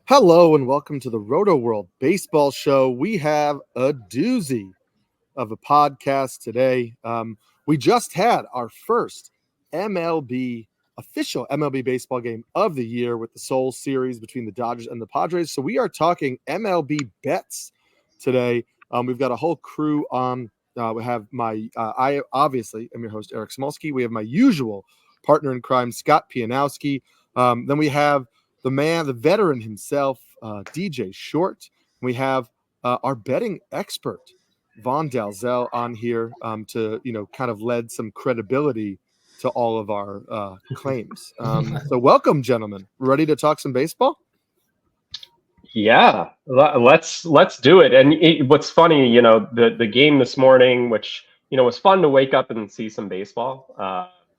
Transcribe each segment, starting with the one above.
Hello and welcome to the Rotoworld Baseball Show. We have a doozy of a podcast today. We just had our first official MLB baseball game of the year with the Soul Series between the Dodgers and the Padres. So we are talking MLB bets today. We've got a whole crew on. We have I obviously am your host, Eric Samulski. We have my usual partner in crime, Scott Pianowski. Then we have the veteran himself, DJ Short. We have our betting expert, Vaughn Dalzell, on here to kind of lend some credibility to all of our claims. So welcome, gentlemen. Ready to talk some baseball? Yeah, let's do it. And what's funny, the game this morning, which was fun to wake up and see some baseball.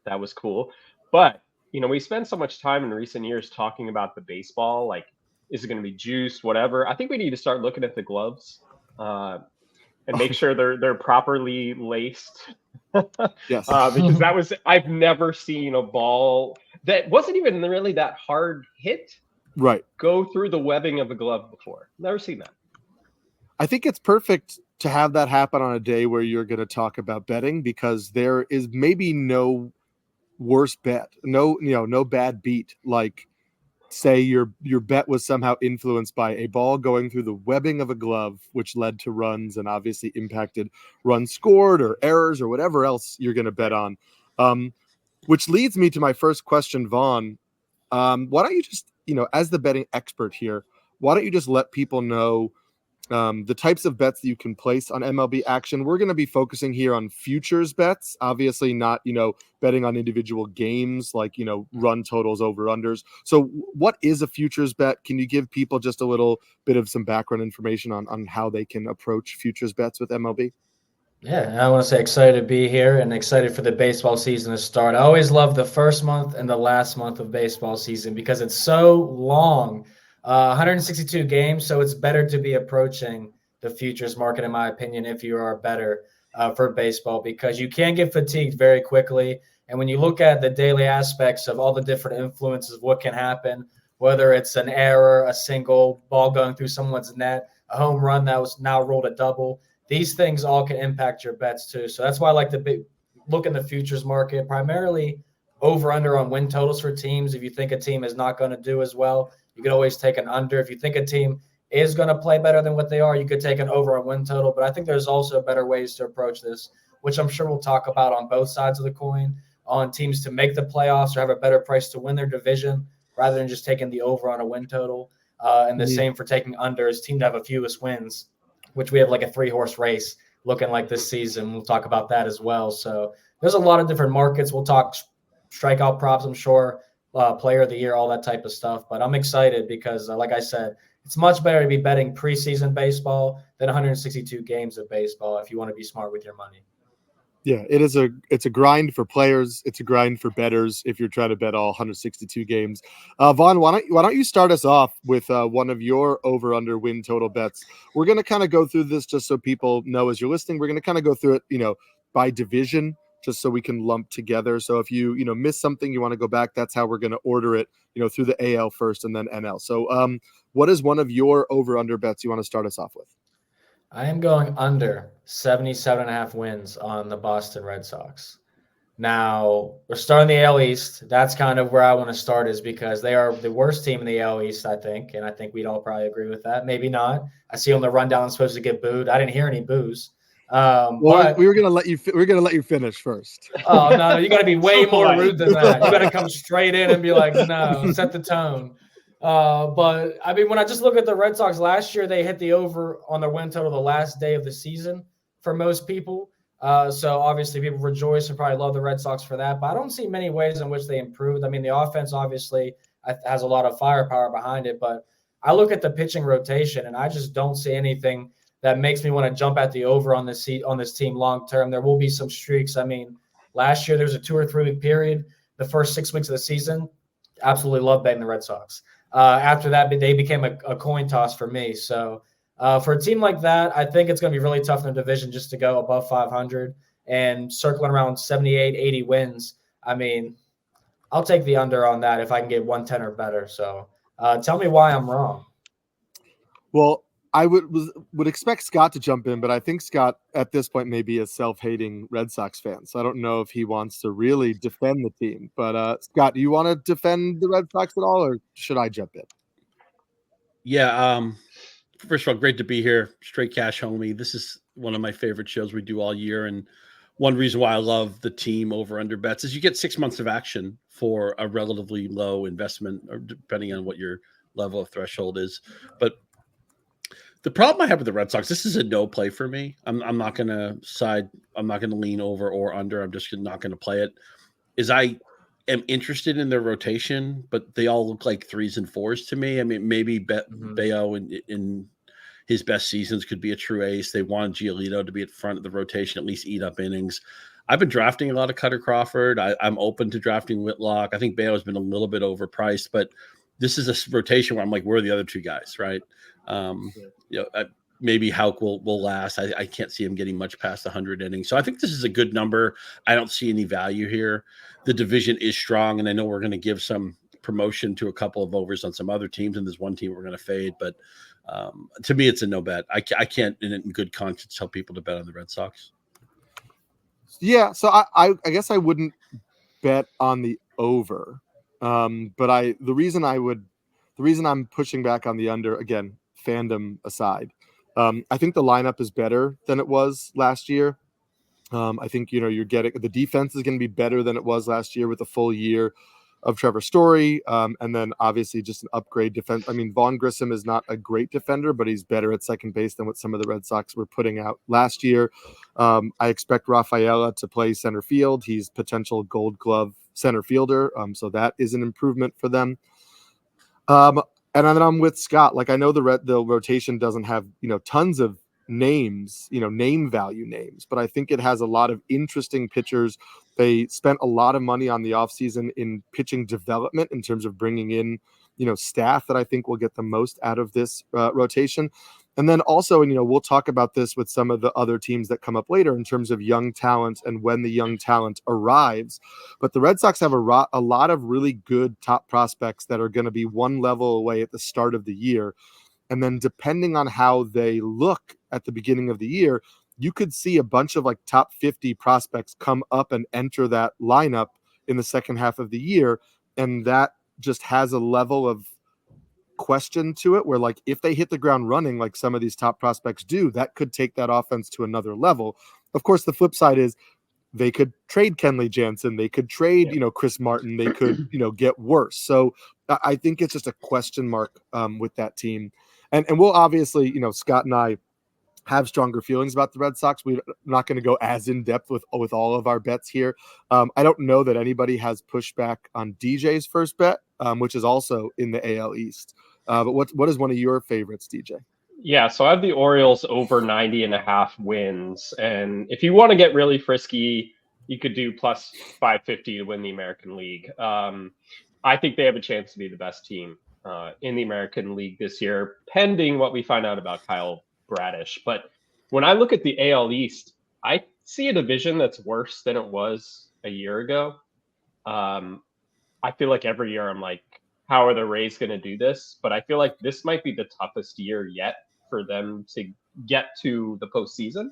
That was cool. But we spend so much time in recent years talking about the baseball, like, is it going to be juiced, whatever. I think we need to start looking at the gloves and make sure they're properly laced. Yes. Because I've never seen a ball that wasn't even really that hard hit. Right. Go through the webbing of a glove before. Never seen that. I think it's perfect to have that happen on a day where you're going to talk about betting, because there is maybe no worse bet, no bad beat. Like, say your bet was somehow influenced by a ball going through the webbing of a glove, which led to runs and obviously impacted runs scored or errors or whatever else you're going to bet on. Which leads me to my first question, Vaughn. Why don't you just, as the betting expert here, why don't you just let people know the types of bets that you can place on MLB action? We're going to be focusing here on futures bets, obviously not, betting on individual games like, run totals, over unders. So what is a futures bet? Can you give people just a little bit of some background information on how they can approach futures bets with MLB? Yeah, I want to say excited to be here and excited for the baseball season to start. I always love the first month and the last month of baseball season because it's so long, 162 games. So it's better to be approaching the futures market, in my opinion, if you are better for baseball, because you can get fatigued very quickly. And when you look at the daily aspects of all the different influences of what can happen, whether it's an error, a single ball going through someone's net, a home run that was now rolled a double, these things all can impact your bets too. So that's why I like to look in the futures market, primarily over under on win totals for teams. If you think a team is not going to do as well, you could always take an under. If you think a team is going to play better than what they are, you could take an over on win total. But I think there's also better ways to approach this, which I'm sure we'll talk about on both sides of the coin, on teams to make the playoffs or have a better price to win their division rather than just taking the over on a win total. And the same for taking unders, team to have a fewest wins, which we have like a 3-horse race looking like this season. We'll talk about that as well. So there's a lot of different markets. We'll talk strikeout props, I'm sure, player of the year, all that type of stuff. But I'm excited because, like I said, it's much better to be betting preseason baseball than 162 games of baseball if you want to be smart with your money. Yeah, it's a grind for players. It's a grind for bettors if you're trying to bet all 162 games. Vaughn, why don't you start us off with one of your over/under win total bets? We're going to kind of go through this just so people know as you're listening. We're going to kind of go through it, by division, just so we can lump together. So if you miss something, you want to go back, that's how we're going to order it, through the AL first and then NL. So what is one of your over/under bets you want to start us off with? I am going under 77.5 wins on the Boston Red Sox. Now, we're starting the AL East. That's kind of where I want to start, is because they are the worst team in the AL East, I think, and I think we'd all probably agree with that. Maybe not. I see on the rundown I'm supposed to get booed. I didn't hear any boos. But we were gonna let you finish first. Oh no, you got to be way more rude than that. You got to come straight in and be like, no, set the tone. But I mean, when I just look at the Red Sox last year, they hit the over on their win total the last day of the season for most people. So obviously people rejoice and probably love the Red Sox for that. But I don't see many ways in which they improved. I mean, the offense obviously has a lot of firepower behind it, but I look at the pitching rotation and I just don't see anything that makes me want to jump at the over on this team long term. There will be some streaks. I mean, last year there was a 2 or 3 week period. The first 6 weeks of the season, absolutely love betting the Red Sox. After that, they became a coin toss for me. So for a team like that, I think it's going to be really tough in the division just to go above 500 and circling around 78, 80 wins. I mean, I'll take the under on that if I can get 110 or better. So tell me why I'm wrong. Well, I would expect Scott to jump in, but I think Scott at this point may be a self-hating Red Sox fan, so I don't know if he wants to really defend the team. But Scott, do you want to defend the Red Sox at all, or should I jump in? Yeah. First of all, great to be here. Straight Cash Homie. This is one of my favorite shows we do all year, and one reason why I love the team over under bets is you get 6 months of action for a relatively low investment, or depending on what your level of threshold is. But the problem I have with the Red Sox, this is a no play for me. I'm not going to side. I'm not going to lean over or under. I'm just not going to play it. Is I am interested in their rotation, but they all look like 3s and 4s to me. I mean, maybe Bayo in his best seasons could be a true ace. They wanted Giolito to be at front of the rotation, at least eat up innings. I've been drafting a lot of Cutter Crawford. I'm open to drafting Whitlock. I think Bayo has been a little bit overpriced, but this is a rotation where I'm like, where are the other two guys, right? Maybe Houck will last. I can't see him getting much past 100 innings. So I think this is a good number. I don't see any value here. The division is strong, and I know we're going to give some promotion to a couple of overs on some other teams, and there's one team we're going to fade. But to me, it's a no bet. I can't, in good conscience, tell people to bet on the Red Sox. Yeah, so I guess I wouldn't bet on the over, but the reason I'm pushing back on the under, again, fandom aside, I think the lineup is better than it was last year. I think you're getting the defense is going to be better than it was last year with a full year of Trevor Story, and then obviously just an upgrade defense. I mean, Vaughn Grissom is not a great defender, but he's better at second base than what some of the Red Sox were putting out last year. I expect Rafaela to play center field. He's potential Gold Glove center fielder, so that is an improvement for them. And then I'm with Scott. Like, I know the rotation doesn't have tons of names, name value names, but I think it has a lot of interesting pitchers. They spent a lot of money on the offseason in pitching development in terms of bringing in staff that I think will get the most out of this rotation. And then also, we'll talk about this with some of the other teams that come up later in terms of young talent and when the young talent arrives. But the Red Sox have a lot of really good top prospects that are going to be one level away at the start of the year. And then depending on how they look at the beginning of the year, you could see a bunch of like top 50 prospects come up and enter that lineup in the second half of the year. And that just has a level of question to it where, like, if they hit the ground running like some of these top prospects do, that could take that offense to another level. Of course, the flip side is they could trade Kenley Jansen, they could trade Chris Martin, they could get worse. So I think it's just a question mark with that team. And we'll obviously, Scott and I have stronger feelings about the Red Sox. We're not going to go as in depth with all of our bets here. I don't know that anybody has pushed back on DJ's first bet, which is also in the AL East. But what is one of your favorites, DJ? Yeah, so I have the Orioles over 90.5 wins. And if you want to get really frisky, you could do plus 550 to win the American League. I think they have a chance to be the best team in the American League this year, pending what we find out about Kyle Bradish. But when I look at the AL East, I see a division that's worse than it was a year ago. I feel like every year I'm like, how are the Rays going to do this? But I feel like this might be the toughest year yet for them to get to the postseason.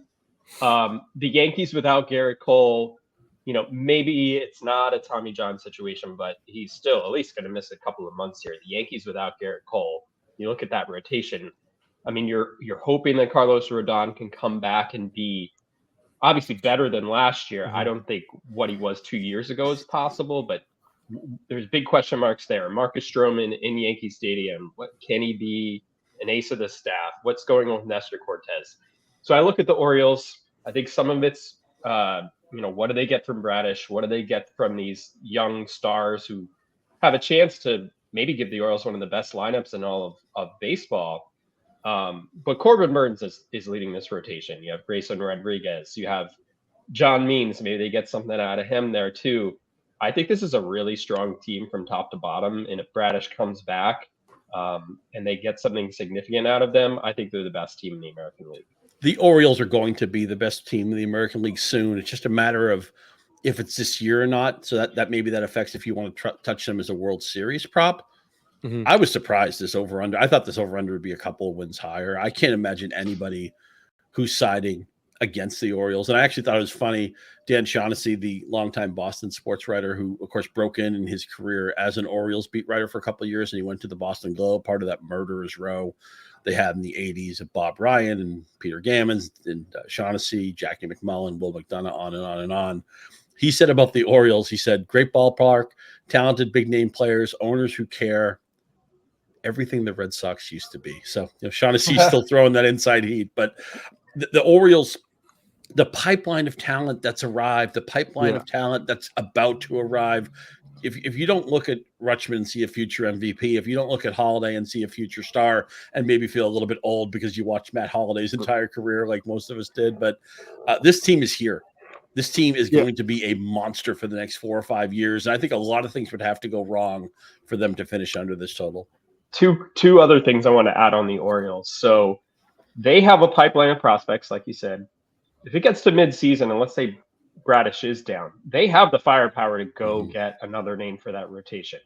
The Yankees without Garrett Cole, maybe it's not a Tommy John situation, but he's still at least going to miss a couple of months here. The Yankees without Garrett Cole, you look at that rotation. I mean, you're hoping that Carlos Rodon can come back and be obviously better than last year. I don't think what he was 2 years ago is possible, but there's big question marks there. Marcus Stroman in Yankee Stadium. What can he be? An ace of the staff? What's going on with Nestor Cortez? So I look at the Orioles. I think some of it's, what do they get from Bradish? What do they get from these young stars who have a chance to maybe give the Orioles one of the best lineups in all of baseball? But Corbin Burns is leading this rotation. You have Grayson Rodriguez. You have John Means. Maybe they get something out of him there too. I think this is a really strong team from top to bottom. And if Bradish comes back and they get something significant out of them, I think they're the best team in the American League. The Orioles are going to be the best team in the American League soon. It's just a matter of if it's this year or not. So that maybe that affects if you want to touch them as a World Series prop. I was surprised this over under. I thought this over under would be a couple of wins higher. I can't imagine anybody who's siding against the Orioles. And I actually thought it was funny. Dan Shaughnessy, the longtime Boston sports writer, who of course broke in his career as an Orioles beat writer for a couple of years, and he went to the Boston Globe, part of that murderer's row they had in the 80s of Bob Ryan and Peter Gammons and Shaughnessy, Jackie McMullen, Will McDonough, on and on and on. He said about the Orioles, he said, great ballpark, talented big name players, owners who care, everything the Red Sox used to be. So Shaughnessy's still throwing that inside heat, but the Orioles, the pipeline of talent that's arrived, the pipeline of talent that's about to arrive. If you don't look at Rutschman and see a future MVP, if you don't look at Holiday and see a future star and maybe feel a little bit old because you watched Matt Holliday's entire career like most of us did, but this team is here. This team is going to be a monster for the next 4 or 5 years. And I think a lot of things would have to go wrong for them to finish under this total. Two other things I want to add on the Orioles. So they have a pipeline of prospects, like you said. If it gets to mid-season, and let's say Bradish is down, they have the firepower to go get another name for that rotation.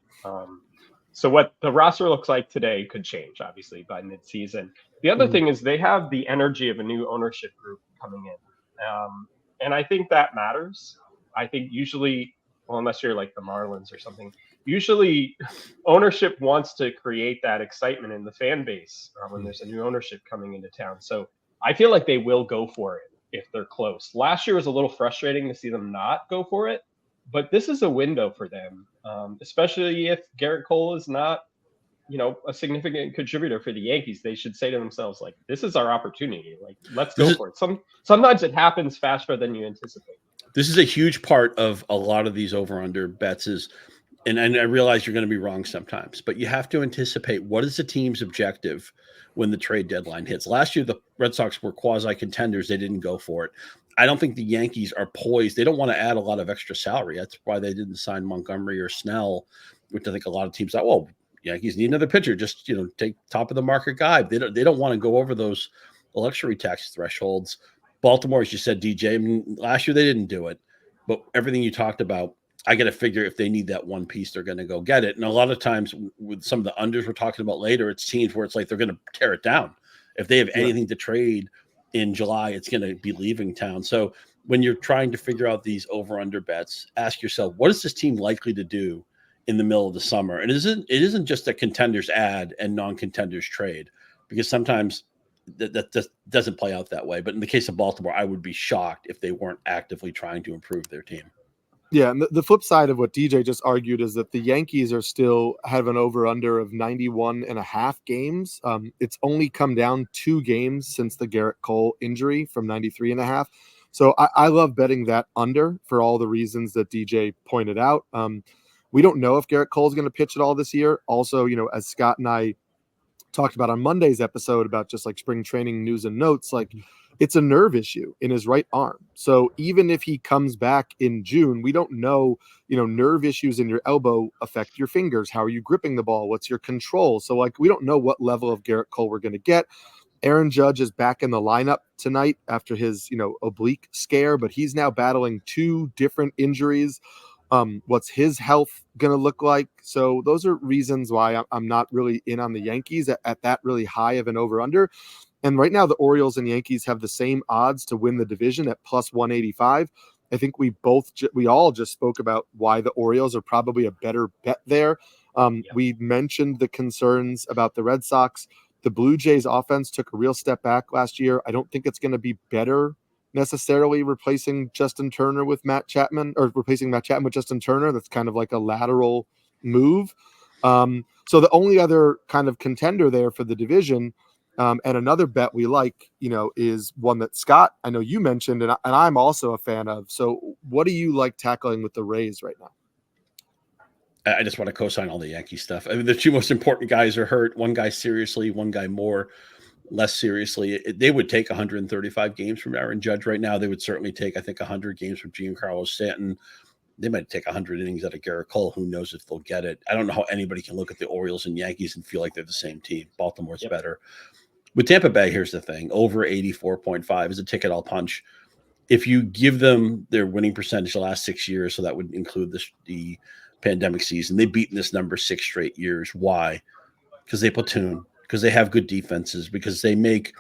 So what the roster looks like today could change, obviously, by mid-season. The other thing is they have the energy of a new ownership group coming in. And I think that matters. I think usually, well, unless you're like the Marlins or something, usually ownership wants to create that excitement in the fan base when there's a new ownership coming into town. So I feel like they will go for it if they're close. Last year was a little frustrating to see them not go for it, but this is a window for them, especially if Garrett Cole is not, a significant contributor for the Yankees. They should say to themselves, like, this is our opportunity. Like, let's go for it. Sometimes it happens faster than you anticipate. This is a huge part of a lot of these over-under bets is, and I realize you're going to be wrong sometimes, but you have to anticipate what is the team's objective when the trade deadline hits. Last year, the Red Sox were quasi-contenders. They didn't go for it. I don't think the Yankees are poised. They don't want to add a lot of extra salary. That's why they didn't sign Montgomery or Snell, which I think a lot of teams thought, well, Yankees need another pitcher. Just, take top of the market guy. They don't want to go over those luxury tax thresholds. Baltimore, as you said, DJ, last year they didn't do it. But everything you talked about, I got to figure if they need that one piece, they're going to go get it. And a lot of times with some of the unders we're talking about later, it's teams where it's like they're going to tear it down. If they have anything to trade in July, it's going to be leaving town. So when you're trying to figure out these over-under bets, ask yourself, what is this team likely to do in the middle of the summer? And it isn't just a contenders add and non-contenders trade, because sometimes that doesn't play out that way. But in the case of Baltimore, I would be shocked if they weren't actively trying to improve their team. Yeah, and the flip side of what DJ just argued is that the Yankees are still have an over-under of 91.5 games. It's only come down 2 games since the Garrett Cole injury from 93.5. So I love betting that under for all the reasons that DJ pointed out. We don't know if Garrett Cole is going to pitch at all this year. Also, as Scott and I talked about on Monday's episode about just like spring training news and notes, like it's a nerve issue in his right arm. So even if he comes back in June, we don't know, nerve issues in your elbow affect your fingers. How are you gripping the ball? What's your control? So like, we don't know what level of Garrett Cole we're going to get. Aaron Judge is back in the lineup tonight after his, oblique scare, but he's now battling 2 different injuries. What's his health going to look like? So those are reasons why I'm not really in on the Yankees at that really high of an over-under. And right now the Orioles and Yankees have the same odds to win the division at plus 185. I think we all just spoke about why the Orioles are probably a better bet there. We mentioned the concerns about the Red Sox. The Blue Jays offense took a real step back last year. I don't think it's going to be better necessarily replacing Justin Turner with Matt Chapman, or replacing Matt Chapman with Justin Turner. That's kind of like a lateral move. So the only other kind of contender there for the division, and another bet we like, is one that Scott, I know you mentioned, and I'm also a fan of. So what do you like tackling with the Rays right now? I just want to co-sign all the Yankee stuff. I mean, the 2 most important guys are hurt. One guy seriously, one guy less seriously. They would take 135 games from Aaron Judge right now. They would certainly take, I think, 100 games from Giancarlo Stanton. They might take 100 innings out of Garrett Cole. Who knows if they'll get it? I don't know how anybody can look at the Orioles and Yankees and feel like they're the same team. Baltimore's better. With Tampa Bay, here's the thing. Over 84.5 is a ticket I'll punch. If you give them their winning percentage the last 6 years, so that would include the pandemic season. They've beaten this number 6 straight years. Why? Because they platoon, because they have good defenses, because they make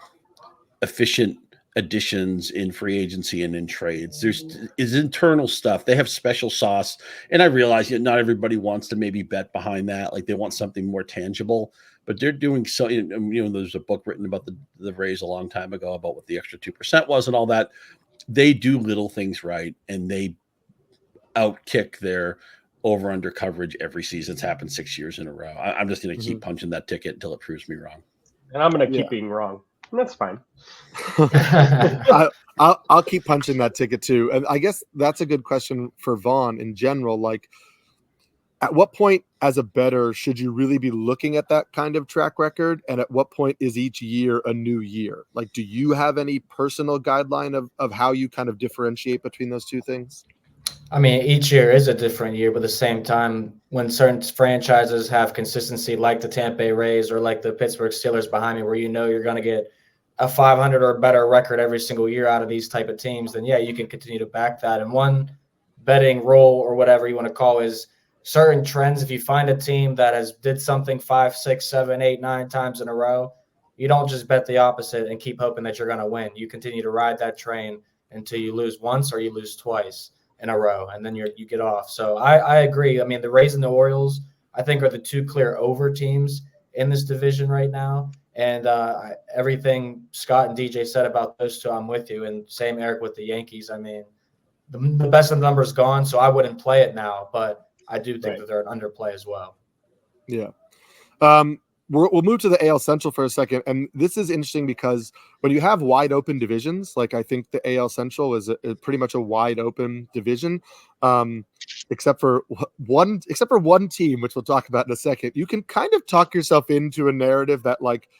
efficient additions in free agency and in trades. Is internal stuff. They have special sauce. And I realize that not everybody wants to maybe bet behind that. Like they want something more tangible, but they're doing so, there's a book written about the Rays a long time ago about what the extra 2% was and all that. They do little things right, and they outkick their over under coverage every season. It's happened 6 years in a row. I'm just going to keep punching that ticket until it proves me wrong. And I'm going to keep being wrong. That's fine. I'll keep punching that ticket too. And I guess that's a good question for Vaughn in general. Like, at what point as a bettor should you really be looking at that kind of track record? And at what point is each year a new year? Like, do you have any personal guideline of how you kind of differentiate between those two things? I mean, each year is a different year, but at the same time, when certain franchises have consistency like the Tampa Bay Rays or like the Pittsburgh Steelers behind me, where you're going to get a 500 or better record every single year out of these type of teams, then yeah, you can continue to back that. And one betting rule or whatever you want to call is certain trends. If you find a team that has did something 5, 6, 7, 8, 9 times in a row, you don't just bet the opposite and keep hoping that you're going to win. You continue to ride that train until you lose once or you lose twice in a row, and then you get off. So I agree. I mean, the Rays and the Orioles, I think, are the two clear over teams in this division right now. And everything Scott and DJ said about those two, I'm with you. And same, Eric, with the Yankees. I mean, the best of the number is gone, so I wouldn't play it now. But I do think that they're an underplay as well. Yeah. We'll move to the AL Central for a second. And this is interesting because when you have wide open divisions, like I think the AL Central is pretty much a wide open division, except for one team, which we'll talk about in a second. You can kind of talk yourself into a narrative that like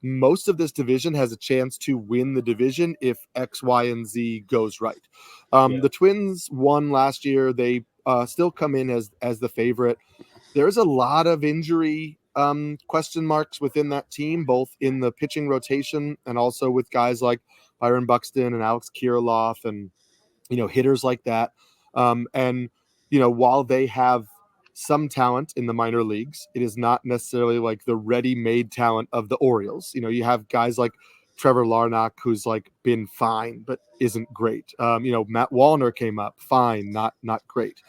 most of this division has a chance to win the division if X, Y, and Z goes right. The Twins won last year. They still come in as the favorite. There's a lot of injury question marks within that team, both in the pitching rotation and also with guys like Byron Buxton and Alex Kirilloff and, hitters like that. And, while they have some talent in the minor leagues, it is not necessarily like the ready-made talent of the Orioles. You have guys like Trevor Larnach, who's like been fine, but isn't great. Matt Wallner came up fine, not great.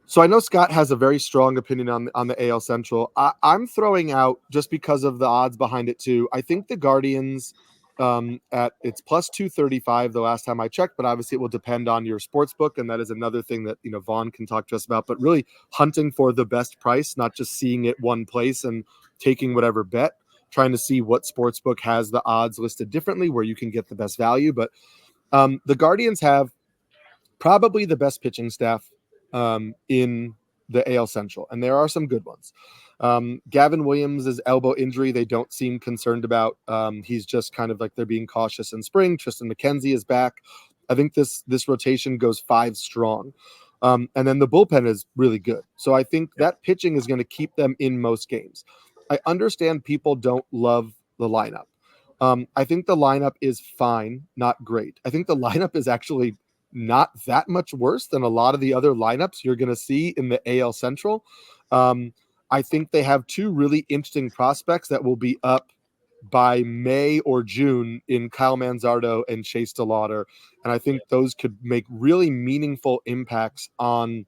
So I know Scott has a very strong opinion on the AL Central. I'm throwing out, just because of the odds behind it too, I think the Guardians it's plus 235 the last time I checked, but obviously it will depend on your sports book, and that is another thing that Vaughn can talk to us about. But really hunting for the best price, not just seeing it one place and taking whatever bet, trying to see what sports book has the odds listed differently where you can get the best value. But the Guardians have probably the best pitching staff in the AL Central, and there are some good ones. Gavin Williams' elbow injury, they don't seem concerned about. He's just kind of like they're being cautious in spring. Tristan McKenzie is back. I think this rotation goes 5 strong. And then the bullpen is really good. So I think that pitching is going to keep them in most games. I understand people don't love the lineup. I think the lineup is fine, not great. I think the lineup is actually not that much worse than a lot of the other lineups you're going to see in the AL Central. I think they have 2 really interesting prospects that will be up by May or June in Kyle Manzardo and Chase DeLauder. And I think those could make really meaningful impacts on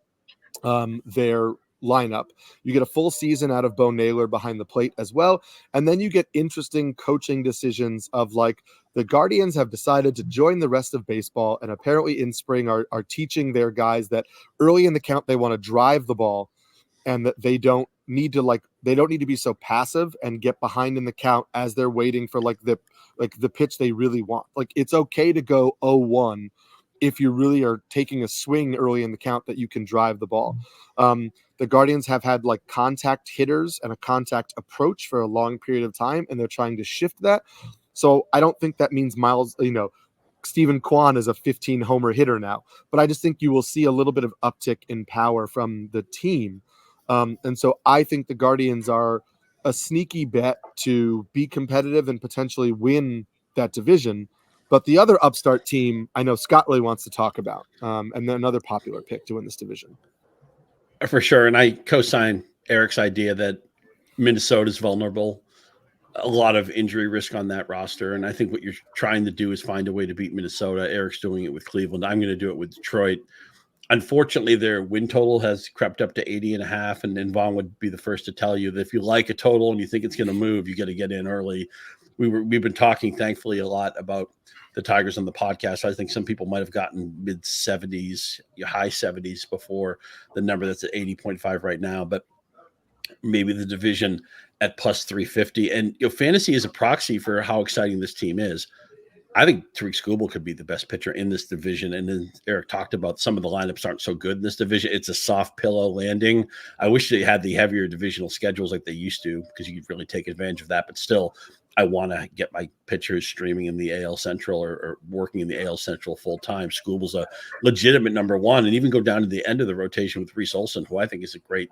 their lineup. You get a full season out of Bo Naylor behind the plate as well. And then you get interesting coaching decisions of like the Guardians have decided to join the rest of baseball, and apparently in spring are teaching their guys that early in the count they want to drive the ball, and that they don't need to be so passive and get behind in the count as they're waiting for the pitch they really want. Like it's okay to go 0-1 if you really are taking a swing early in the count that you can drive the ball. The Guardians have had like contact hitters and a contact approach for a long period of time, and they're trying to shift that. So I don't think that means Stephen Kwan is a 15 homer hitter now, but I just think you will see a little bit of uptick in power from the team. And so I think the Guardians are a sneaky bet to be competitive and potentially win that division. But the other upstart team, I know Scott really wants to talk about, and then another popular pick to win this division. For sure. And I co-sign Eric's idea that Minnesota's vulnerable. A lot of injury risk on that roster. And I think what you're trying to do is find a way to beat Minnesota. Eric's doing it with Cleveland. I'm going to do it with Detroit. Unfortunately, their win total has crept up to 80.5. And then Vaughn would be the first to tell you that if you like a total and you think it's going to move, you got to get in early. We've been talking, thankfully, a lot about the Tigers on the podcast. I think some people might have gotten mid 70s, high 70s before the number that's at 80.5 right now. But maybe the division at plus 350. And fantasy is a proxy for how exciting this team is. I think Tariq Skubal could be the best pitcher in this division. And then Eric talked about some of the lineups aren't so good in this division. It's a soft pillow landing. I wish they had the heavier divisional schedules like they used to, because you could really take advantage of that. But still, I want to get my pitchers streaming in the AL Central or working in the AL Central full time. Skubal's a legitimate number one, and even go down to the end of the rotation with Reese Olson, who I think is a great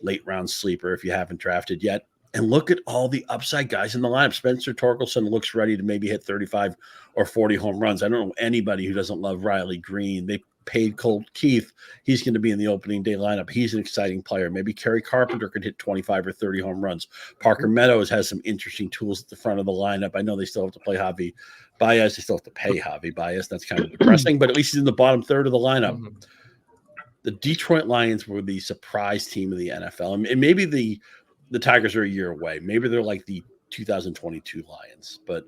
late round sleeper if you haven't drafted yet. And look at all the upside guys in the lineup. Spencer Torkelson looks ready to maybe hit 35 or 40 home runs. I don't know anybody who doesn't love Riley Greene. They paid Colt Keith. He's going to be in the opening day lineup. He's an exciting player. Maybe Kerry Carpenter could hit 25 or 30 home runs. Parker Meadows has some interesting tools at the front of the lineup. I know they still have to play Javi Baez. They still have to pay Javi Baez. That's kind of depressing, but at least he's in the bottom third of the lineup. Mm-hmm. The Detroit Lions were the surprise team of the NFL. And maybe the Tigers are a year away. Maybe they're like the 2022 Lions, but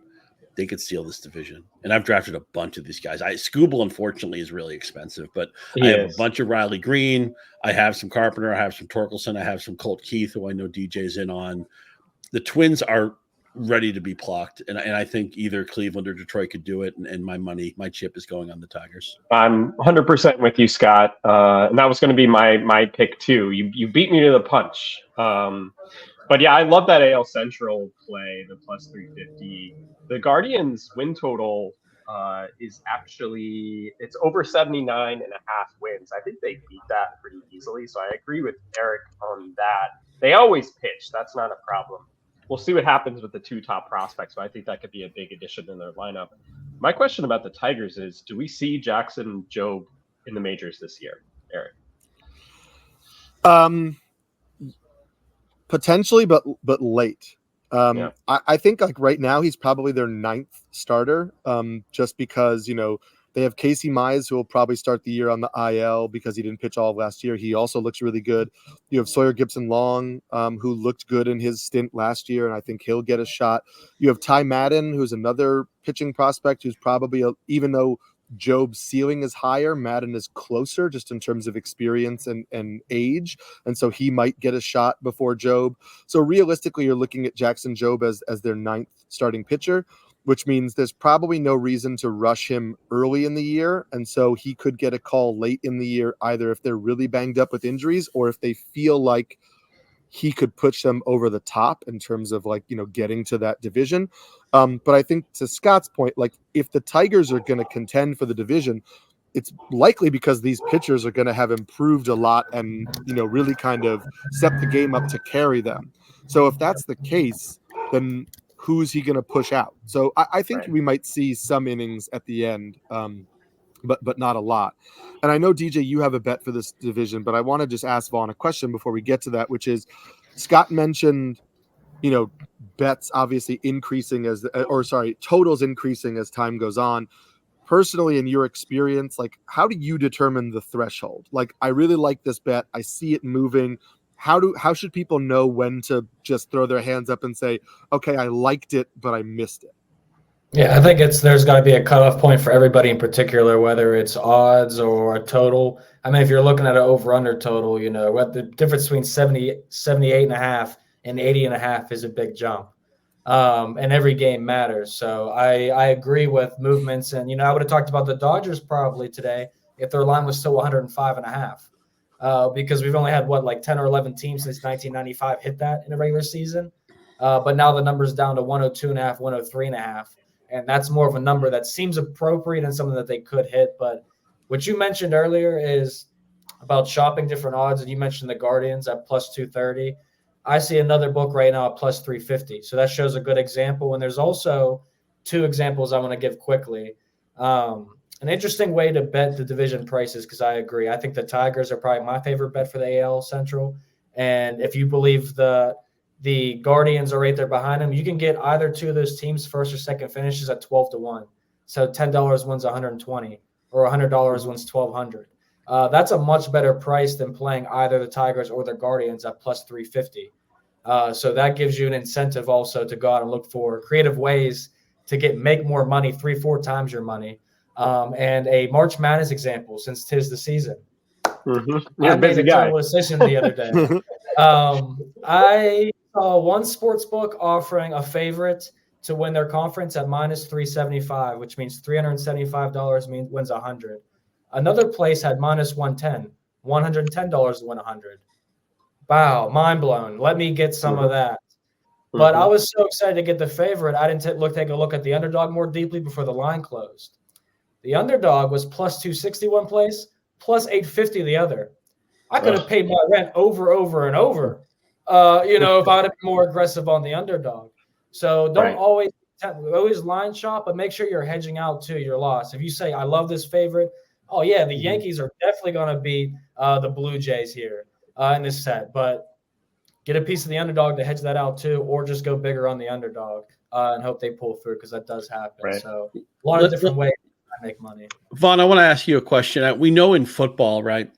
they could steal this division. And I've drafted a bunch of these guys. Skubal, unfortunately, is really expensive, but I have a bunch of Riley Greene. I have some Carpenter. I have some Torkelson. I have some Colt Keith, who I know DJ's in on. The Twins are ready to be plucked, and I think either Cleveland or Detroit could do it, and my chip is going on the Tigers. I'm 100% with you, Scott, and that was going to be my pick too. You beat me to the punch. But yeah, I love that AL Central play, the plus 350. The Guardians win total is actually, it's over 79.5 wins. I think they beat that pretty easily. So I agree with Eric on that. They always pitch. That's not a problem. We'll see what happens with the two top prospects, but I think that could be a big addition in their lineup. My question about the Tigers is, do we see Jackson Jobe in the majors this year, Eric? Potentially, but late. I think like right now he's probably their 9th starter, just because, they have Casey Mize, who will probably start the year on the IL because he didn't pitch all of last year. He also looks really good. You have Sawyer Gibson-Long, who looked good in his stint last year, and I think he'll get a shot. You have Ty Madden, who's another pitching prospect who's probably, even though Jobe's ceiling is higher, Madden is closer just in terms of experience and age, and so he might get a shot before Jobe. So realistically, you're looking at Jackson Jobe as their 9th starting pitcher, which means there's probably no reason to rush him early in the year. And so he could get a call late in the year, either if they're really banged up with injuries or if they feel like he could push them over the top in terms of getting to that division. But I think to Scott's point, if the Tigers are going to contend for the division, it's likely because these pitchers are going to have improved a lot and, really kind of set the game up to carry them. So if that's the case, then who's he going to push out? So I think we might see some innings at the end, but not a lot. And I know, DJ, you have a bet for this division, but I want to just ask Vaughn a question before we get to that, which is Scott mentioned, bets obviously increasing totals increasing as time goes on. Personally, in your experience, how do you determine the threshold? I really like this bet. I see it moving. How should people know when to just throw their hands up and say, okay, I liked it, but I missed it? Yeah, I think there's got to be a cutoff point for everybody in particular, whether it's odds or a total. I mean, if you're looking at an over-under total, what the difference between 78.5 and 80.5 is a big jump. And every game matters. So I agree with movements. And, I would have talked about the Dodgers probably today if their line was still 105.5. Because we've only had 10 or 11 teams since 1995 hit that in a regular season. But now the number's down to 102.5, 103.5. And that's more of a number that seems appropriate and something that they could hit. But what you mentioned earlier is about shopping different odds. And you mentioned the Guardians at plus 230. I see another book right now at plus 350. So that shows a good example. And there's also two examples I want to give quickly. an interesting way to bet the division prices, because I agree. I think the Tigers are probably my favorite bet for the AL Central. And if you believe the Guardians are right there behind them, you can get either two of those teams first or second finishes at 12-1. So $10 wins 120, or $100 wins 1,200. That's a much better price than playing either the Tigers or the Guardians at plus 350. So that gives you an incentive also to go out and look for creative ways to make more money, 3-4 times your money. And a March Madness example, since 'tis the season. Mm-hmm. I made a terrible decision the other day. I saw one sports book offering a favorite to win their conference at minus 375, which means $375 wins 100. Another place had minus 110, $110 to win 100. Wow, mind blown. Let me get some of that. But I was so excited to get the favorite, I didn't take a look at the underdog more deeply before the line closed. The underdog was plus 260 one place, plus 850 the other. I could have paid my rent over and over, if I would have been more aggressive on the underdog. So don't always line shop, but make sure you're hedging out too your loss. If you say, I love this favorite, oh yeah, the Yankees are definitely going to beat the Blue Jays here in this set, but get a piece of the underdog to hedge that out too, or just go bigger on the underdog and hope they pull through, because that does happen. So a lot of different ways to make money. Vaughn, I want to ask you a question. We know in football, right,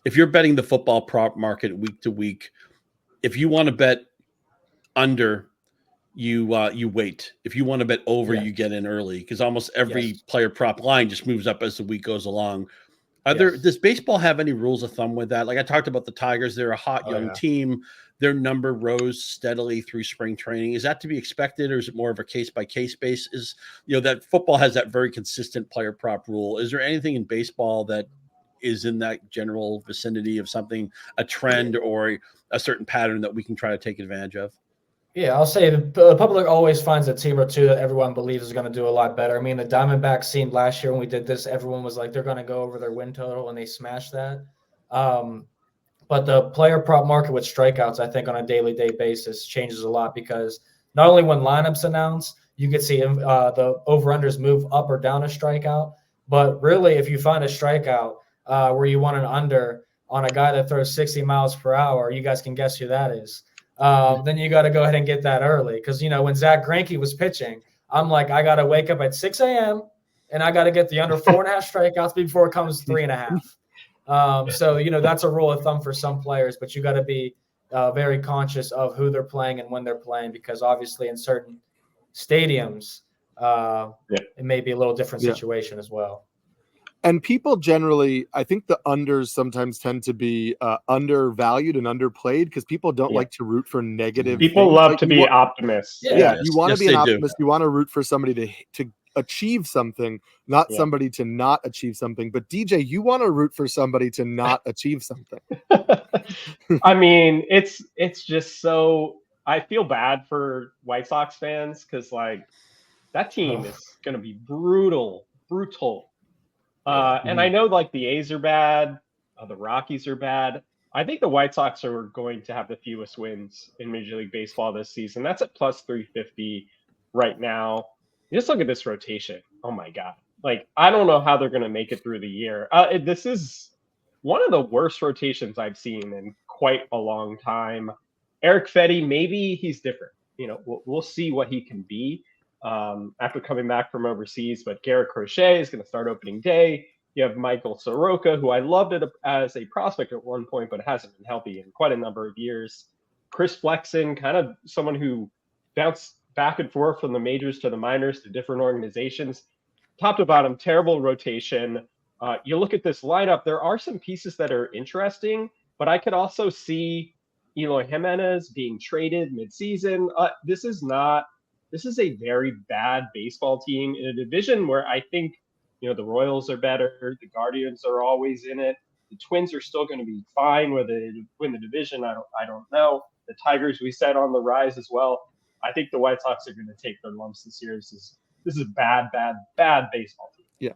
if you're betting the football prop market week to week, if you want to bet under, you wait. If you want to bet over, you get in early, because almost every player prop line just moves up as the week goes along. Does baseball have any rules of thumb with that? Like I talked about the Tigers, they're a hot young team. Their number rose steadily through spring training. Is that to be expected, or is it more of a case-by-case basis? That football has that very consistent player prop rule. Is there anything in baseball that is in that general vicinity of something, a trend or a certain pattern that we can try to take advantage of? Yeah, I'll say the public always finds a team or two that everyone believes is going to do a lot better. I mean, the Diamondbacks seemed last year when we did this, everyone was like, they're going to go over their win total, and they smashed that. But the player prop market with strikeouts, I think on a daily basis changes a lot, because not only when lineups announce, you can see the over-unders move up or down a strikeout, but really if you find a strikeout where you want an under on a guy that throws 60 miles per hour, you guys can guess who that is. Then you got to go ahead and get that early, because, when Zach Greinke was pitching, I'm like, I got to wake up at 6 a.m. and I got to get the under 4.5 strikeouts before it comes 3.5. So, that's a rule of thumb for some players, but you got to be very conscious of who they're playing and when they're playing, because obviously in certain stadiums, it may be a little different situation as well. And people generally, I think the unders sometimes tend to be undervalued and underplayed, because people don't like to root for negative. People things. love to be optimists. Yeah, you want to be an optimist. You want to root for somebody to achieve something, not somebody to not achieve something. But DJ, you want to root for somebody to not achieve something. I mean, it's just so, I feel bad for White Sox fans, because that team is going to be brutal. And I know the A's are bad, the Rockies are bad. I think the White Sox are going to have the fewest wins in Major League Baseball this season. That's at plus 350 right now. Just look at this rotation. Oh my God. I don't know how they're going to make it through the year. This is one of the worst rotations I've seen in quite a long time. Eric Freddie, maybe he's different. We'll see what he can be after coming back from overseas. But Garrett Crochet is going to start opening day. You have Michael Soroka, who I loved as a prospect at one point, but hasn't been healthy in quite a number of years. Chris Flexen, kind of someone who bounced back and forth from the majors to the minors to different organizations. Top to bottom, terrible rotation. You look at this lineup, there are some pieces that are interesting, but I could also see Eloy Jimenez being traded midseason. This is a very bad baseball team in a division where I think, the Royals are better. The Guardians are always in it. The Twins are still going to be fine whether they win the division. I don't know. The Tigers, we said, on the rise as well. I think the White Sox are going to take their lumps this year. This is a bad baseball team. Yeah.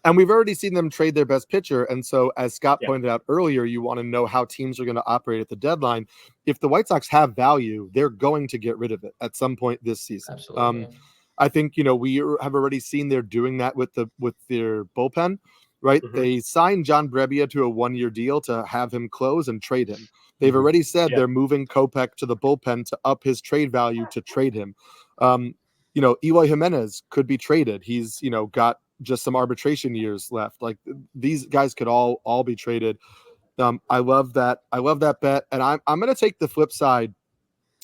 And we've already seen them trade their best pitcher. And so, as Scott pointed out earlier, you want to know how teams are going to operate at the deadline. If the White Sox have value, they're going to get rid of it at some point this season. Absolutely. I think, we have already seen they're doing that with their bullpen, right? Mhm. They signed John Brebbia to a 1-year deal to have him close and trade him. They've already said they're moving Kopech to the bullpen to up his trade value to trade him. Eloy Jimenez could be traded. He's, got just some arbitration years left. Like, these guys could all be traded. I love that. I love that bet. And I'm going to take the flip side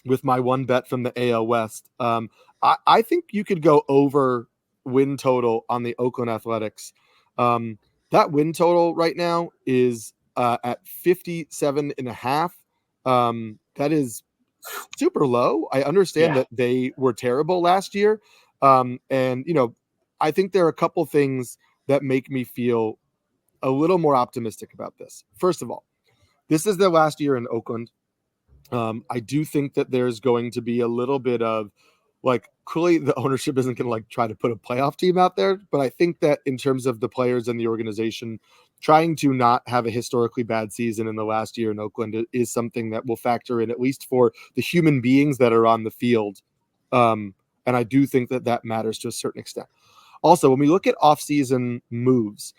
with my one bet from the AL West. I think you could go over win total on the Oakland Athletics. That win total right now is at 57.5. That is super low. I understand that they were terrible last year. I think there are a couple things that make me feel a little more optimistic about this. First of all, this is their last year in Oakland. I do think that there's going to be a little bit of, like, clearly the ownership isn't going to try to put a playoff team out there, but I think that in terms of the players and the organization, trying to not have a historically bad season in the last year in Oakland is something that will factor in, at least for the human beings that are on the field. And I do think that matters to a certain extent. Also, when we look at offseason moves,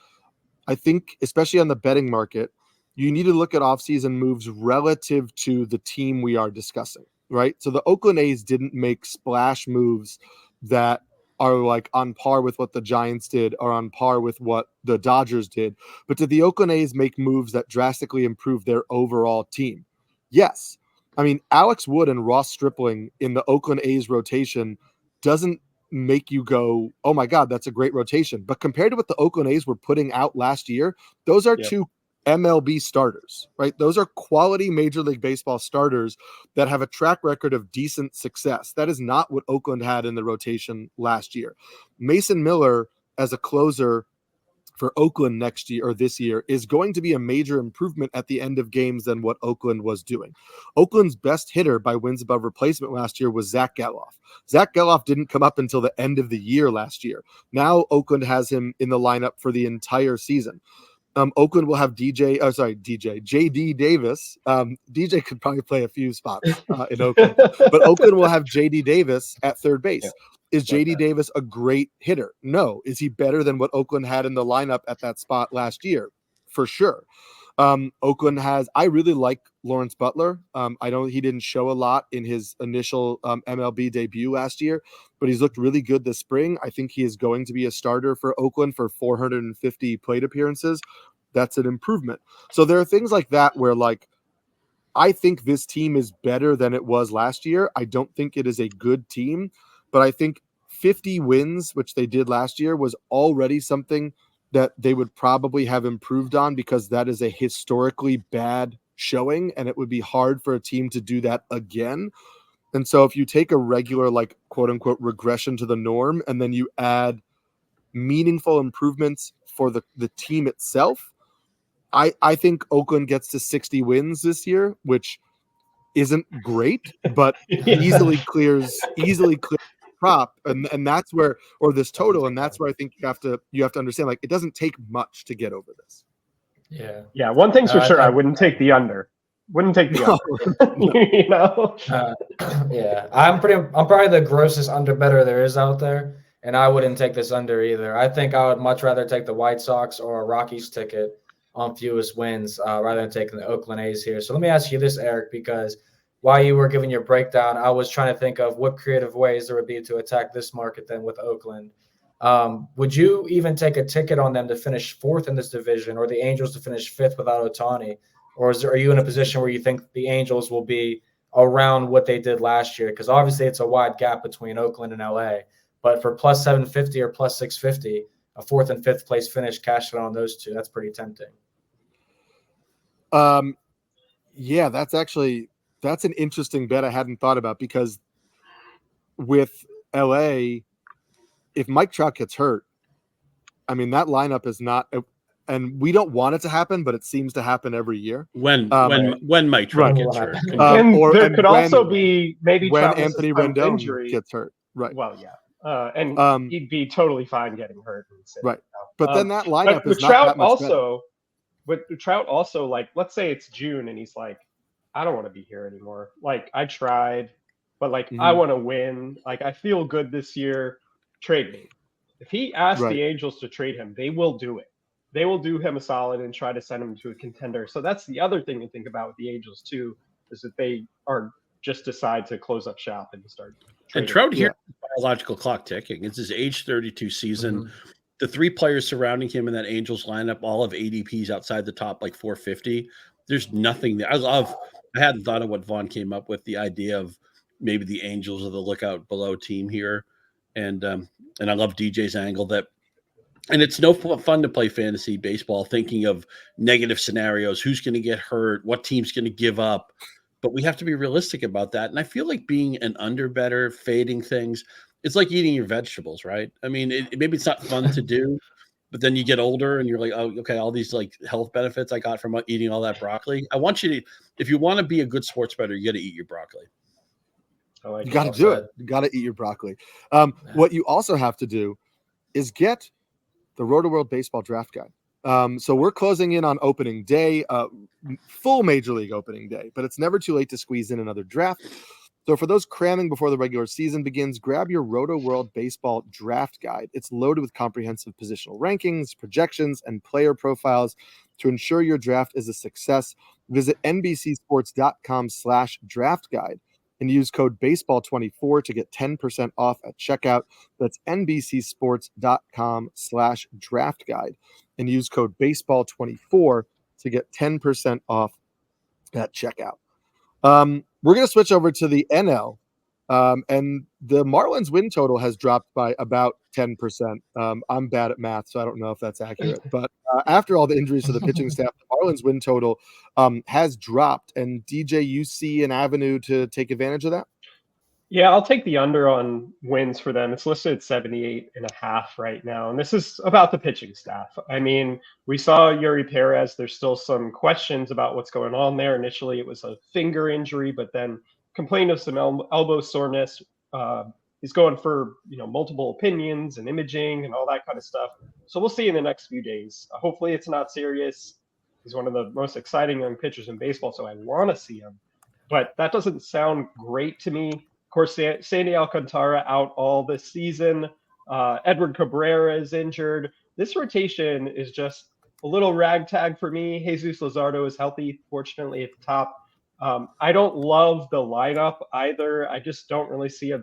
I think, especially on the betting market, you need to look at offseason moves relative to the team we are discussing, right? So the Oakland A's didn't make splash moves that are on par with what the Giants did or on par with what the Dodgers did. But did the Oakland A's make moves that drastically improve their overall team? Yes. I mean, Alex Wood and Ross Stripling in the Oakland A's rotation doesn't make you go, oh my God, that's a great rotation. But compared to what the Oakland A's were putting out last year, those are two MLB starters, right? Those are quality Major League Baseball starters that have a track record of decent success. That is not what Oakland had in the rotation last year. Mason Miller as a closer for Oakland next year or this year is going to be a major improvement at the end of games than what Oakland was doing. Oakland's best hitter by wins above replacement last year was Zach Geloff. Zach Geloff didn't come up until the end of the year last year. Now Oakland has him in the lineup for the entire season. Oakland will have JD Davis. DJ could probably play a few spots in Oakland, but Oakland will have JD Davis at third base. Yeah. Is JD Davis a great hitter? No. Is he better than what Oakland had in the lineup at that spot last year? For sure. Oakland has, I really like Lawrence Butler. He didn't show a lot in his initial MLB debut last year, but he's looked really good this spring. I think he is going to be a starter for Oakland for 450 plate appearances. That's an improvement. So there are things like that where, I think this team is better than it was last year. I don't think it is a good team, but I think 50 wins, which they did last year, was already something that they would probably have improved on, because that is a historically bad showing, and it would be hard for a team to do that again. And so if you take a regular, quote unquote, regression to the norm, and then you add meaningful improvements for the team itself, I think Oakland gets to 60 wins this year, which isn't great, but easily clears prop, and that's where, or this total, and that's where I think you have to understand, it doesn't take much to get over this. Yeah. One thing's for sure, I wouldn't take the under. Wouldn't take the under. I'm probably the grossest under better there is out there, and I wouldn't take this under either. I think I would much rather take the White Sox or a Rockies ticket on fewest wins rather than taking the Oakland A's here. So let me ask you this, Eric, because while you were giving your breakdown, I was trying to think of what creative ways there would be to attack this market then with Oakland. Would you even take a ticket on them to finish fourth in this division, or the Angels to finish fifth without Ohtani? Or are you in a position where you think the Angels will be around what they did last year? Because obviously it's a wide gap between Oakland and LA. But for plus 750 or plus 650, a fourth and fifth place finish, cash it on those two. That's pretty tempting. Yeah, that's an interesting bet I hadn't thought about, because with LA, if Mike Trout gets hurt, I mean, that lineup is not, and we don't want it to happen, but it seems to happen every year. When Mike Trout gets hurt. There could also be maybe when Trout Anthony Rendon gets hurt. Right. Well, yeah. And he'd be totally fine getting hurt. Right. But then that lineup is not Trout that much also better. But Trout also, let's say it's June and he's like, I don't want to be here anymore. I tried, but I want to win. I feel good this year. trade me. If he asks Right. the Angels to trade him, they will do it. They will do him a solid and try to send him to a contender. So that's the other thing to think about with the Angels too, is that they are just decide to close up shop and start And trading. Trout here, biological clock ticking. It's his age 32 season. Mhm. The three players surrounding him in that Angels lineup, all of ADPs outside the top like 450. There's nothing there. I hadn't thought of what Vaughn came up with, the idea of maybe the Angels are the lookout below team here. And I love DJ's angle that, and it's no fun to play fantasy baseball thinking of negative scenarios, who's going to get hurt, what team's going to give up. But we have to be realistic about that. And I feel like being an underbetter, fading things, it's like eating your vegetables, right? I mean, maybe it's not fun to do, but then you get older and you're like, oh, okay, all these like health benefits I got from eating all that broccoli. I want you to, if you want to be a good sports bettor, you got to eat your broccoli. You got to do it. You got to eat your broccoli. What you also have to do is get the Rotoworld Baseball Draft Guide. So we're closing in on opening day, full Major League opening day, but it's never too late to squeeze in another draft. So for those cramming before the regular season begins, grab your Rotoworld Baseball Draft Guide. It's loaded with comprehensive positional rankings, projections, and player profiles to ensure your draft is a success. Visit nbcsports.com/draft guide and use code baseball24 to get 10% off at checkout. That's nbcsports.com/draft guide and use code baseball24 to get 10% off at checkout. We're going to switch over to the NL, and the Marlins win total has dropped by about 10%. I'm bad at math, so I don't know if that's accurate. But after all the injuries to the pitching staff, the Marlins win total has dropped. And DJ, you see an avenue to take advantage of that? Yeah, I'll take the under on wins for them. It's listed at 78.5 right now. And this is about the pitching staff. I mean, we saw Yuri Perez. There's still some questions about what's going on there. Initially, it was a finger injury, but then complained of some elbow soreness. He's going for, multiple opinions and imaging and all that kind of stuff. So we'll see in the next few days. Hopefully it's not serious. He's one of the most exciting young pitchers in baseball, so I want to see him. But that doesn't sound great to me. Of course, Sandy Alcantara out all this season. Edward Cabrera is injured. This rotation is just a little ragtag for me. Jesus Luzardo is healthy, fortunately, at the top. I don't love the lineup either. I just don't really see a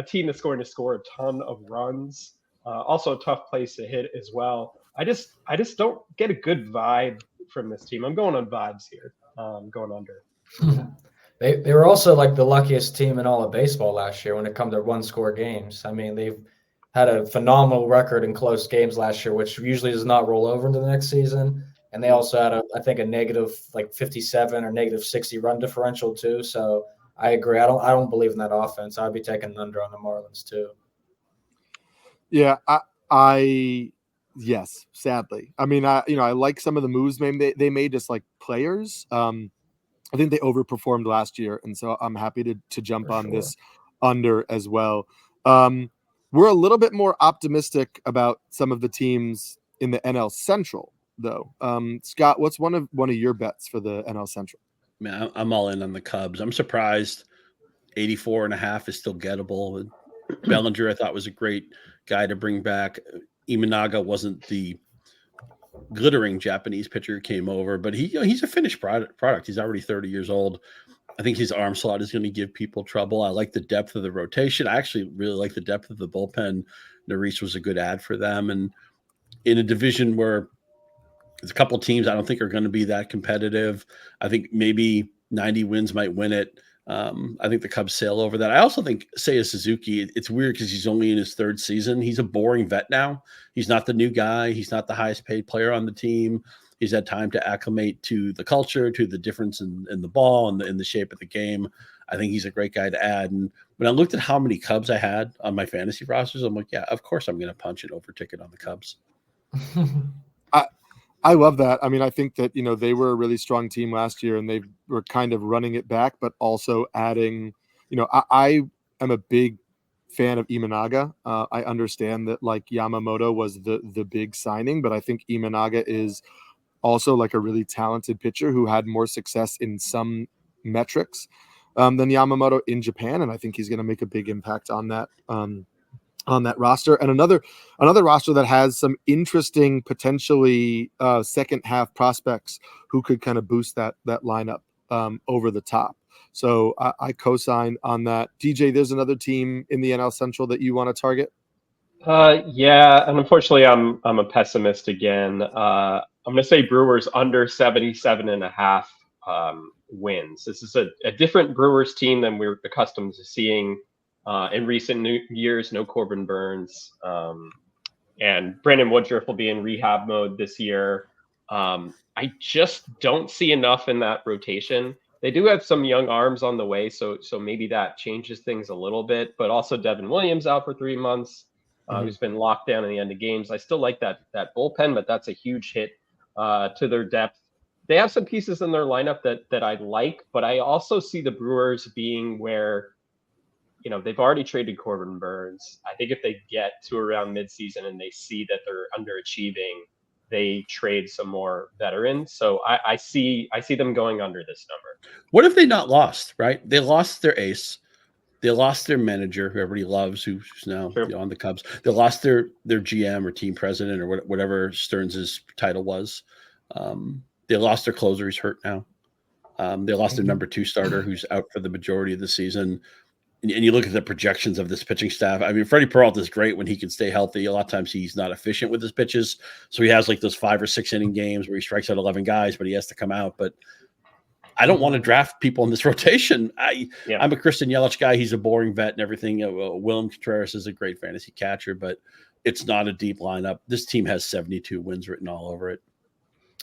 team that's going to score a ton of runs. Also, a tough place to hit as well. I just don't get a good vibe from this team. I'm going on vibes here. Going under. They were also like the luckiest team in all of baseball last year when it comes to one-score games. I mean, they've had a phenomenal record in close games last year, which usually does not roll over into the next season. And they also had, I think, a negative 57 or negative 60 run differential too. So I agree. I don't believe in that offense. I'd be taking an under on the Marlins too. Yeah, yes, sadly. I mean, I like some of the moves they made just like players. I think they overperformed last year, and so I'm happy to jump on this under as well. We're a little bit more optimistic about some of the teams in the NL Central, though. Scott, what's one of your bets for the NL Central? Man, I'm all in on the Cubs. I'm surprised 84.5 is still gettable. Bellinger, I thought, was a great guy to bring back. Imanaga wasn't the glittering Japanese pitcher who came over, but he's a finished product. He's already 30 years old. I think his arm slot is going to give people trouble. I like the depth of the rotation. I actually really like the depth of the bullpen. Neris was a good ad for them. And in a division where there's a couple of teams I don't think are going to be that competitive, I think maybe 90 wins might win it. I think the Cubs sail over that. I also think Seiya Suzuki, it's weird because he's only in his third season. He's a boring vet now. He's not the new guy. He's not the highest paid player on the team. He's had time to acclimate to the culture, to the difference in the ball and in the shape of the game. I think he's a great guy to add. And when I looked at how many Cubs I had on my fantasy rosters, I'm like, yeah, of course I'm going to punch an over ticket on the Cubs. I love that. I mean, I think that, they were a really strong team last year and they were kind of running it back, but also adding, I am a big fan of Imanaga. I understand that like Yamamoto was the big signing, but I think Imanaga is also like a really talented pitcher who had more success in some metrics than Yamamoto in Japan. And I think he's going to make a big impact on that on that roster, and another roster that has some interesting potentially second half prospects who could kind of boost that lineup over the top. So I co-sign on that. DJ, there's another team in the NL Central that you want to target? Yeah, and unfortunately, I'm a pessimist again. I'm going to say Brewers under 77.5 wins. This is a different Brewers team than we're accustomed to seeing in recent years. No Corbin Burns, and Brandon Woodruff will be in rehab mode this year. I just don't see enough in that rotation. They do have some young arms on the way, so maybe that changes things a little bit. But also Devin Williams out for 3 months. Who's been locked down in the end of games. I still like that bullpen, but that's a huge hit to their depth. They have some pieces in their lineup that I like, but I also see the Brewers being where, they've already traded Corbin Burns. I think if they get to around midseason and they see that they're underachieving, they trade some more veterans. So I see them going under this number. What if they not lost, right? They lost their ace. They lost their manager, who everybody loves, who's now on the Cubs. They lost their GM or team president or whatever Stearns' title was. They lost their closer, who's hurt now. They lost their number 2 starter, who's out for the majority of the season. And you look at the projections of this pitching staff. I mean, Freddie Peralta is great when he can stay healthy. A lot of times he's not efficient with his pitches. So he has like those 5 or 6 inning games where he strikes out 11 guys, but he has to come out. But I don't want to draft people in this rotation. I'm a Christian Yelich guy. He's a boring vet and everything. Willem Contreras is a great fantasy catcher, but it's not a deep lineup. This team has 72 wins written all over it.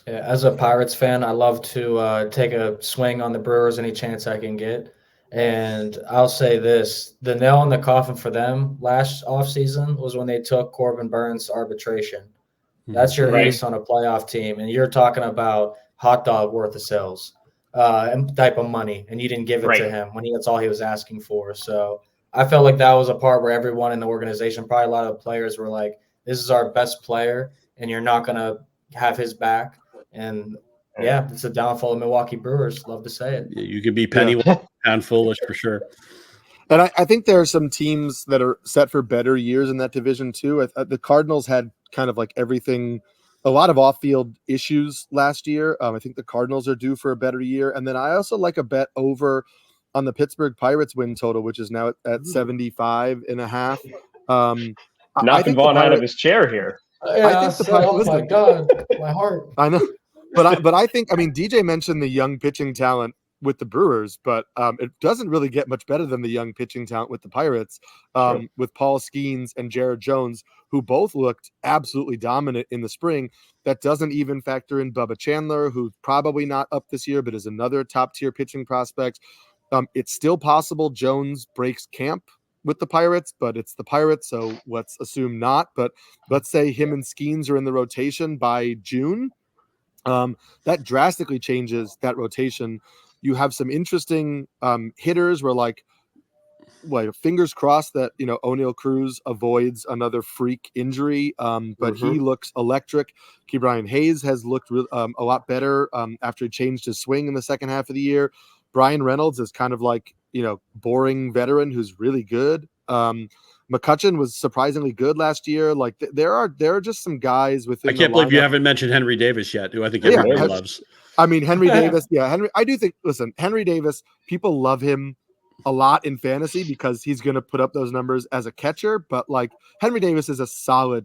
Yeah, as a Pirates fan, I love to take a swing on the Brewers any chance I can get. And I'll say this, the nail in the coffin for them last offseason was when they took Corbin Burns arbitration. That's your ace on a playoff team, and you're talking about hot dog worth of sales. And type of money, and you didn't give it to him when that's all he was asking for. So I felt like that was a part where everyone in the organization, probably a lot of players, were like, "This is our best player, and you're not going to have his back." And yeah, it's a downfall of Milwaukee Brewers. Love to say it. Yeah, you could be penny pound foolish for sure. And I think there are some teams that are set for better years in that division too. The Cardinals had kind of like everything. A lot of off-field issues last year. I think the Cardinals are due for a better year. And then I also like a bet over on the Pittsburgh Pirates win total, which is now at 75.5. Knocking Vaughn out of his chair here. Yeah, oh my God, my heart. I know. But I think, DJ mentioned the young pitching talent with the Brewers, but it doesn't really get much better than the young pitching talent with the Pirates, with Paul Skeens and Jared Jones, who both looked absolutely dominant in the spring. That doesn't even factor in Bubba Chandler, who's probably not up this year, but is another top-tier pitching prospect. It's still possible Jones breaks camp with the Pirates, but it's the Pirates, so let's assume not. But let's say him and Skeens are in the rotation by June. That drastically changes that rotation. You have some interesting hitters where fingers crossed that O'Neal Cruz avoids another freak injury, but he looks electric. Ke'Bryan Hayes has looked a lot better after he changed his swing in the second half of the year. Brian Reynolds is kind of boring veteran who's really good. McCutchen was surprisingly good last year. There are just some guys within. I can't believe you haven't mentioned Henry Davis yet, who I think everybody loves. Henry Davis. Yeah, Henry. I do think. Listen, Henry Davis. People love him a lot in fantasy because he's going to put up those numbers as a catcher. But Henry Davis is a solid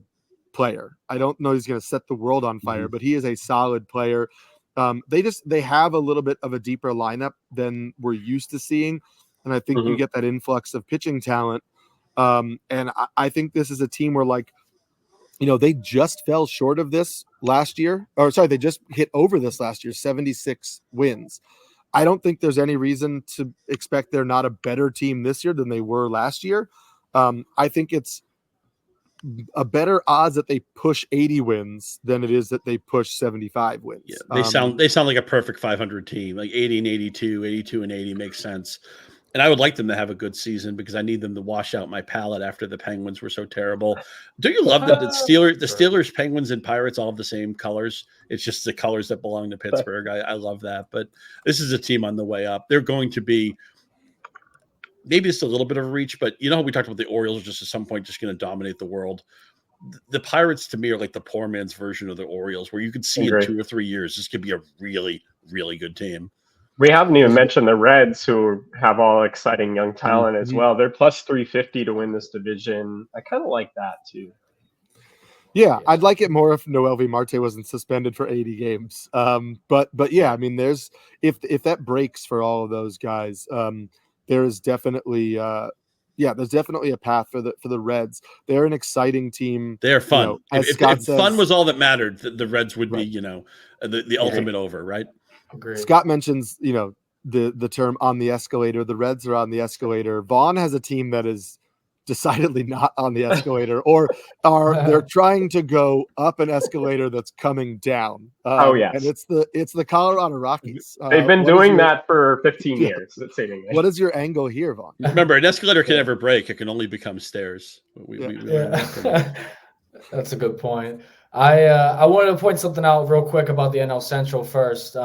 player. I don't know he's going to set the world on fire, but he is a solid player. They have a little bit of a deeper lineup than we're used to seeing, and I think you get that influx of pitching talent. And I think this is a team where they just fell short of this last year. They just hit over this last year, 76 wins. I don't think there's any reason to expect they're not a better team this year than they were last year. I think it's a better odds that they push 80 wins than it is that they push 75 wins. Yeah, they sound like a perfect 500 team, like 80 and 82, 82 and 80 makes sense. And I would like them to have a good season because I need them to wash out my palate after the Penguins were so terrible. Do you love that the Steelers, Penguins, and Pirates all have the same colors? It's just the colors that belong to Pittsburgh. I love that. But this is a team on the way up. They're going to be maybe it's a little bit of a reach, but you know, we talked about the Orioles are just at some point just going to dominate the world. The Pirates to me are like the poor man's version of the Orioles, where you could see in 2 or 3 years this could be a really, really good team. We haven't even mentioned the Reds, who have all exciting young talent as well. They're plus 350 to win this division. I kind of like that too. Yeah, I'd like it more if Noel V. Marte wasn't suspended for 80 games. But yeah, I mean, there's if that breaks for all of those guys, there is definitely there's definitely a path for the Reds. They're an exciting team. They're fun. You know, as Scott says, fun was all that mattered, the Reds would be, you know, the ultimate over, right? Agreed. Scott mentions, you know, the term on the escalator. The Reds are on the escalator. Vaughn has a team that is decidedly not on the escalator, or they're trying to go up an escalator that's coming down. Yes, and it's the Colorado Rockies. They've been doing that for 15 years. Seemingly. What is your angle here, Vaughn? Remember, an escalator can never break; it can only become stairs. We That's a good point. I wanted to point something out real quick about the NL Central first.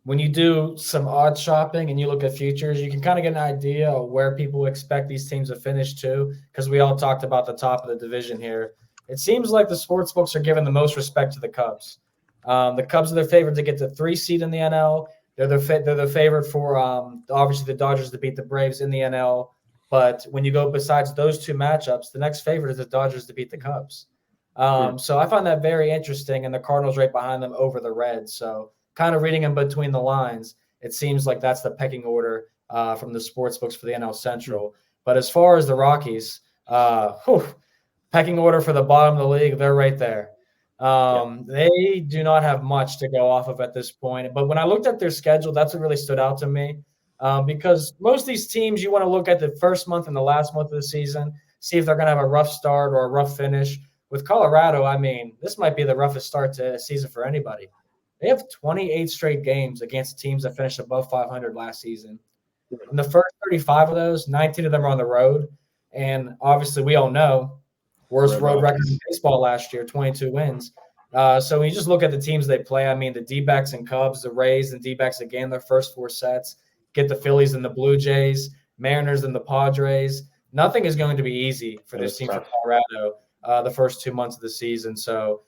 When you do some odd shopping and you look at futures, you can kind of get an idea of where people expect these teams to finish too, because we all talked about the top of the division here. It seems like the sports books are giving the most respect to the Cubs. The Cubs are their favorite to get the 3 seed in the NL. They're the favorite for obviously the Dodgers to beat the Braves in the NL. But when you go besides those 2 matchups, the next favorite is the Dodgers to beat the Cubs. So I find that very interesting, and the Cardinals right behind them over the Reds. So kind of reading in between the lines, it seems like that's the pecking order from the sports books for the NL Central. But as far as the Rockies, pecking order for the bottom of the league, they're right there. They do not have much to go off of at this point. But when I looked at their schedule, that's what really stood out to me. Because most of these teams, you want to look at the first month and the last month of the season, see if they're going to have a rough start or a rough finish. With Colorado, I mean, this might be the roughest start to a season for anybody. They have 28 straight games against teams that finished above 500 last season. In the first 35 of those, 19 of them are on the road. And obviously, we all know, worst road record in baseball last year, 22 wins. So when you just look at the teams they play, I mean, the D-backs and Cubs, the Rays and D-backs again, their first 4 sets, get the Phillies and the Blue Jays, Mariners and the Padres. Nothing is going to be easy for this team for Colorado the first 2 months of the season. So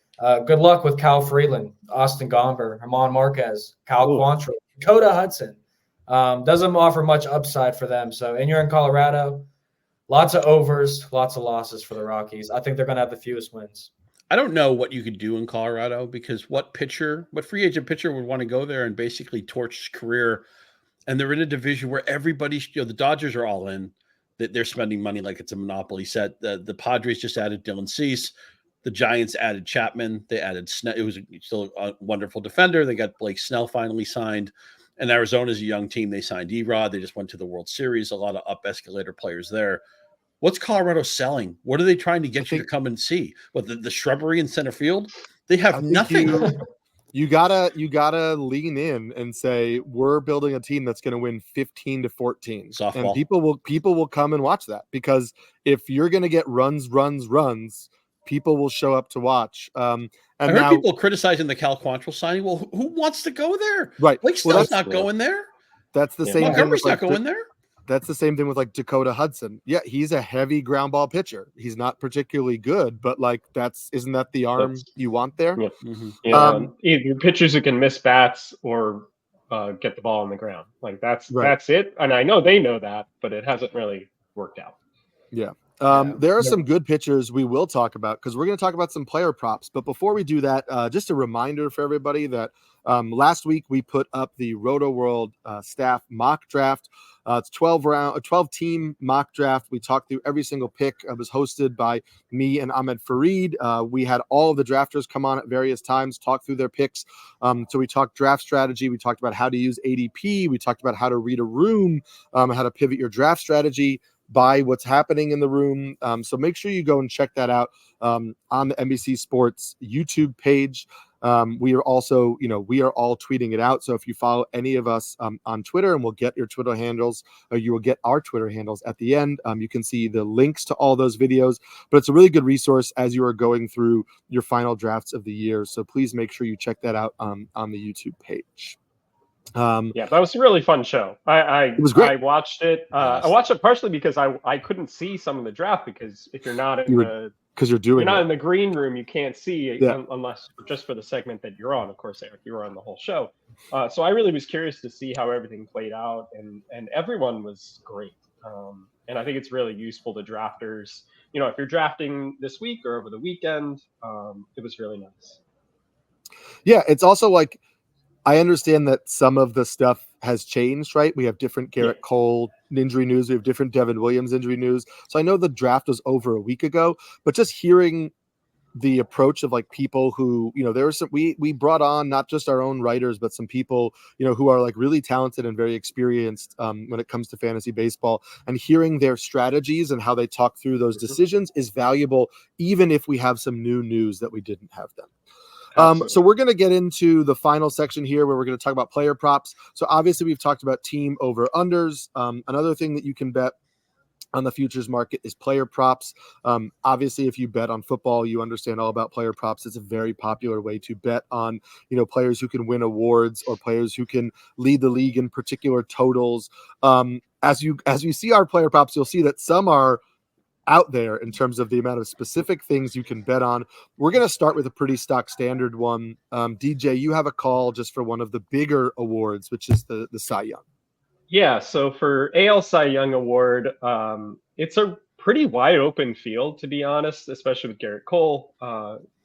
good luck with Kyle Freeland, Austin Gomber, Herman Marquez, Kyle Quantrill, Dakota Hudson. Doesn't offer much upside for them. So, and you're in Colorado, lots of overs, lots of losses for the Rockies. I think they're going to have the fewest wins. I don't know what you could do in Colorado, because what free agent pitcher would want to go there and basically torch his career? And they're in a division where everybody's, you know, the Dodgers are all in. They're spending money like it's a monopoly set. The Padres just added Dylan Cease. The Giants added Chapman. They added Snell. It was still a wonderful defender. They got Blake Snell finally signed. And Arizona's a young team. They signed Erod. They just went to the World Series. A lot of up escalator players there. What's Colorado selling? What are they trying to get you to come and see? What, the shrubbery in center field? They have nothing. You gotta lean in and say, we're building a team that's going to win 15-14. Softball. And people will come and watch that, because if you're going to get runs, people will show up to watch. And I heard people criticizing the Cal Quantrill signing. Well, who wants to go there? Right. Blake Snell's not going there. That's the same. Montgomery's not going there. That's the same thing with like Dakota Hudson. Yeah, he's a heavy ground ball pitcher. He's not particularly good, but like isn't that the arm you want there? Yeah. Mm-hmm. Either pitchers who can miss bats or get the ball on the ground. Like that's it. And I know they know that, but it hasn't really worked out. Yeah. There are some good pitchers we will talk about, because we're going to talk about some player props. But before we do that, just a reminder for everybody that last week we put up the Rotoworld staff mock draft. It's 12 team mock draft. We talked through every single pick. It was hosted by me and Ahmed Fareed. We had all of the drafters come on at various times, talk through their picks. So we talked draft strategy. We talked about how to use ADP. We talked about how to read a room, how to pivot your draft strategy by what's happening in the room. So make sure you go and check that out on the NBC Sports YouTube page. We are also, we are all tweeting it out. So if you follow any of us on Twitter, and we'll get your Twitter handles, or you will get our Twitter handles at the end, you can see the links to all those videos. But it's a really good resource as you are going through your final drafts of the year. So please make sure you check that out on the YouTube page. Yeah, that was a really fun show. It was great. I watched it. I watched it partially because I couldn't see some of the draft, because if you're not in the green room, you can't see unless just for the segment that you're on. Of course, Eric, you were on the whole show. So I really was curious to see how everything played out, and everyone was great. And I think it's really useful to drafters. If you're drafting this week or over the weekend, it was really nice. Yeah, it's also like, I understand that some of the stuff has changed, right? We have different Garrett Cole injury news. We have different Devin Williams injury news. So I know the draft was over a week ago, but just hearing the approach of like people who, there were some, we brought on not just our own writers, but some people, who are like really talented and very experienced when it comes to fantasy baseball, and hearing their strategies and how they talk through those decisions is valuable, even if we have some new news that we didn't have then. So we're going to get into the final section here where we're going to talk about player props. So obviously we've talked about team over unders. Another thing that you can bet on the futures market is player props. Obviously, if you bet on football, you understand all about player props. It's a very popular way to bet on, players who can win awards or players who can lead the league in particular totals. As you see our player props, you'll see that some are out there in terms of the amount of specific things you can bet on. We're going to start with a pretty stock standard one. DJ, you have a call just for one of the bigger awards, which is the Cy Young. Yeah, so for AL Cy Young Award, it's a pretty wide open field, to be honest, especially with Garrett Cole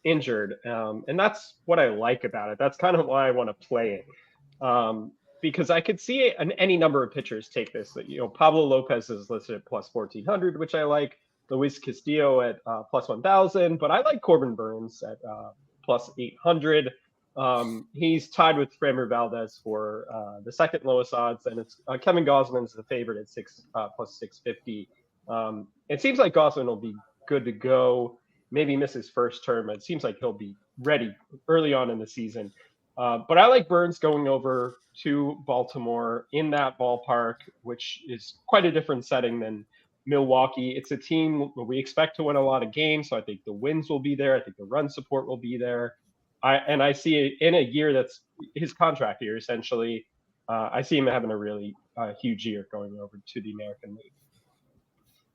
injured. And that's what I like about it. That's kind of why I want to play it. Because I could see any number of pitchers take this. Pablo Lopez is listed at plus 1,400, which I like. Luis Castillo at plus 1,000, but I like Corbin Burns at plus 800. He's tied with Framber Valdez for the second lowest odds, and it's Kevin Gausman's the favorite at plus 650. It seems like Gausman will be good to go. Maybe miss his first term. It seems like he'll be ready early on in the season. But I like Burns going over to Baltimore in that ballpark, which is quite a different setting than Milwaukee. It's a team where we expect to win a lot of games, so I think the wins will be there. I think the run support will be there. I see it in a year that's his contract year, essentially. I see him having a really huge year going over to the American League.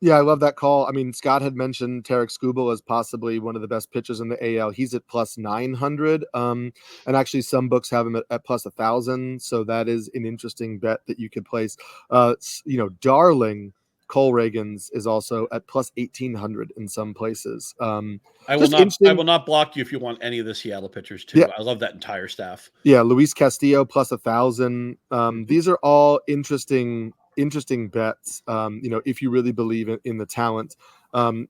Yeah, I love that call. I mean, Scott had mentioned Tarek Skubal as possibly one of the best pitchers in the AL. He's at plus 900. And actually some books have him at plus 1,000. So that is an interesting bet that you could place. Darling Cole Reagans is also at plus 1,800 in some places. I will not block you if you want any of the Seattle pitchers too. Yeah. I love that entire staff. Yeah, Luis Castillo plus 1,000. These are all interesting bets. If you really believe in the talent, and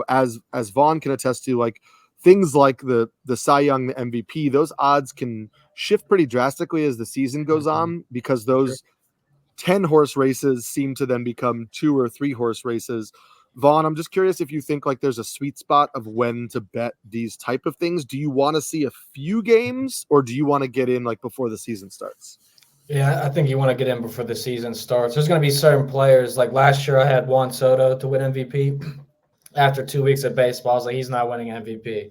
as Vaughn can attest to, like things like the Cy Young, the MVP, those odds can shift pretty drastically as the season goes on, because those 10 horse races seem to then become 2 or 3 horse races. Vaughn, I'm just curious if you think like there's a sweet spot of when to bet these type of things. Do you want to see a few games, or do you want to get in like before the season starts? Yeah, I think you want to get in before the season starts. There's going to be certain players, like last year I had Juan Soto to win MVP. After 2 weeks of baseball, I was like, he's not winning MVP.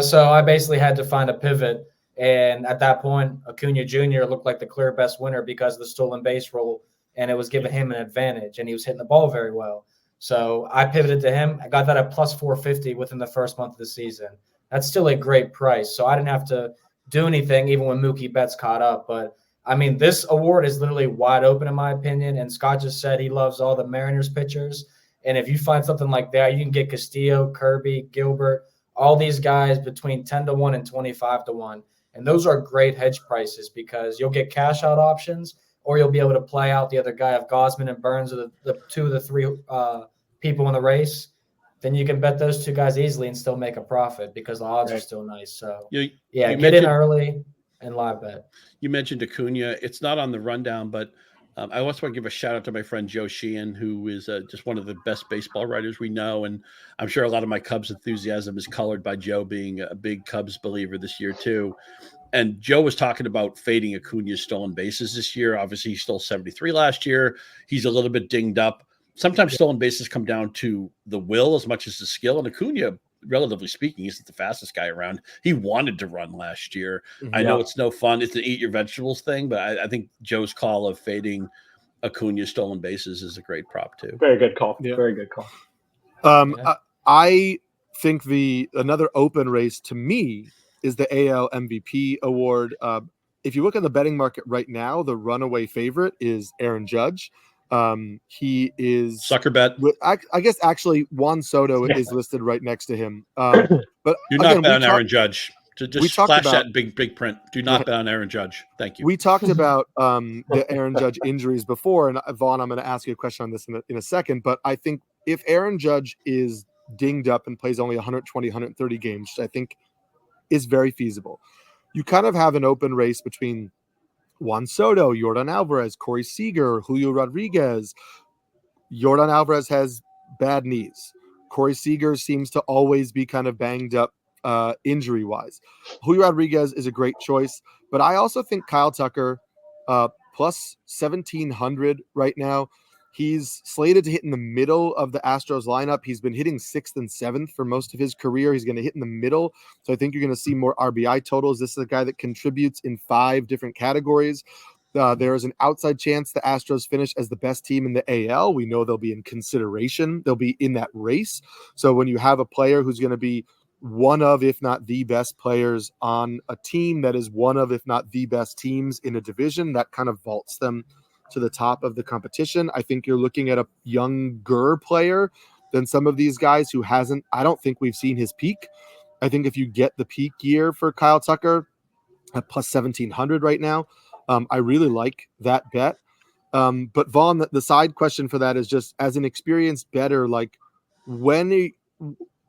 So I basically had to find a pivot. And at that point, Acuna Jr. looked like the clear best winner because of the stolen base rule, and it was giving him an advantage, and he was hitting the ball very well. So I pivoted to him. I got that at plus 450 within the first month of the season. That's still a great price. So I didn't have to do anything even when Mookie Betts caught up. But, I mean, this award is literally wide open in my opinion, and Scott just said he loves all the Mariners pitchers. And if you find something like that, you can get Castillo, Kirby, Gilbert, all these guys between 10-1 and 25-1. And those are great hedge prices because you'll get cash out options, or you'll be able to play out the other guy if Gausman and Burns are the 2 of the 3 people in the race. Then you can bet those 2 guys easily and still make a profit because the odds are still nice. So, get in early and live bet. You mentioned Acuna. It's not on the rundown, but I also want to give a shout out to my friend Joe Sheehan, who is just one of the best baseball writers we know. And I'm sure a lot of my Cubs enthusiasm is colored by Joe being a big Cubs believer this year too. And Joe was talking about fading Acuna's stolen bases this year. Obviously, he stole 73 last year. He's a little bit dinged up. Sometimes stolen bases come down to the will as much as the skill. And Acuna relatively speaking, isn't the fastest guy around. He wanted to run last year. I Yeah. know it's no fun. It's an eat your vegetables thing, but I think Joe's call of fading Acuna stolen bases is a great prop too. Very good call. Yeah. Very good call. I think another open race to me is the AL MVP award. If you look at the betting market right now, the runaway favorite is Aaron Judge. He is Sucker bet. I guess actually Juan Soto is listed right next to him. But do not bet on Aaron Judge. Just flash that big print. Do not bet on Aaron Judge. Thank you. We talked about the Aaron Judge injuries before, and Vaughn, I'm going to ask you a question on this in a second. But I think if Aaron Judge is dinged up and plays only 120, 130 games, which I think is very feasible, you kind of have an open race between Juan Soto, Yordan Alvarez, Corey Seager, Julio Rodriguez. Yordan Alvarez has bad knees. Corey Seager seems to always be kind of banged up injury-wise. Julio Rodriguez is a great choice, but I also think Kyle Tucker, plus 1,700 right now. He's slated to hit in the middle of the Astros lineup. He's been hitting 6th and 7th for most of his career. He's going to hit in the middle, so I think you're going to see more RBI totals. This is a guy that contributes in 5 different categories. There is an outside chance the Astros finish as the best team in the AL. We know they'll be in consideration. They'll be in that race. So when you have a player who's going to be one of, if not the best players on a team that is one of, if not the best teams in a division, that kind of vaults them to the top of the competition. I think you're looking at a younger player than some of these guys who I don't think we've seen his peak. I think if you get the peak year for Kyle Tucker at plus 1,700 right now, I really like that bet. But Vaughn, the side question for that is just as an experienced bettor, like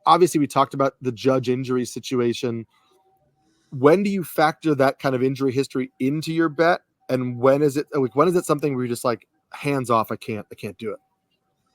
obviously we talked about the Judge injury situation. When do you factor that kind of injury history into your bet? And when is it something where you're just like, hands off, I can't do it?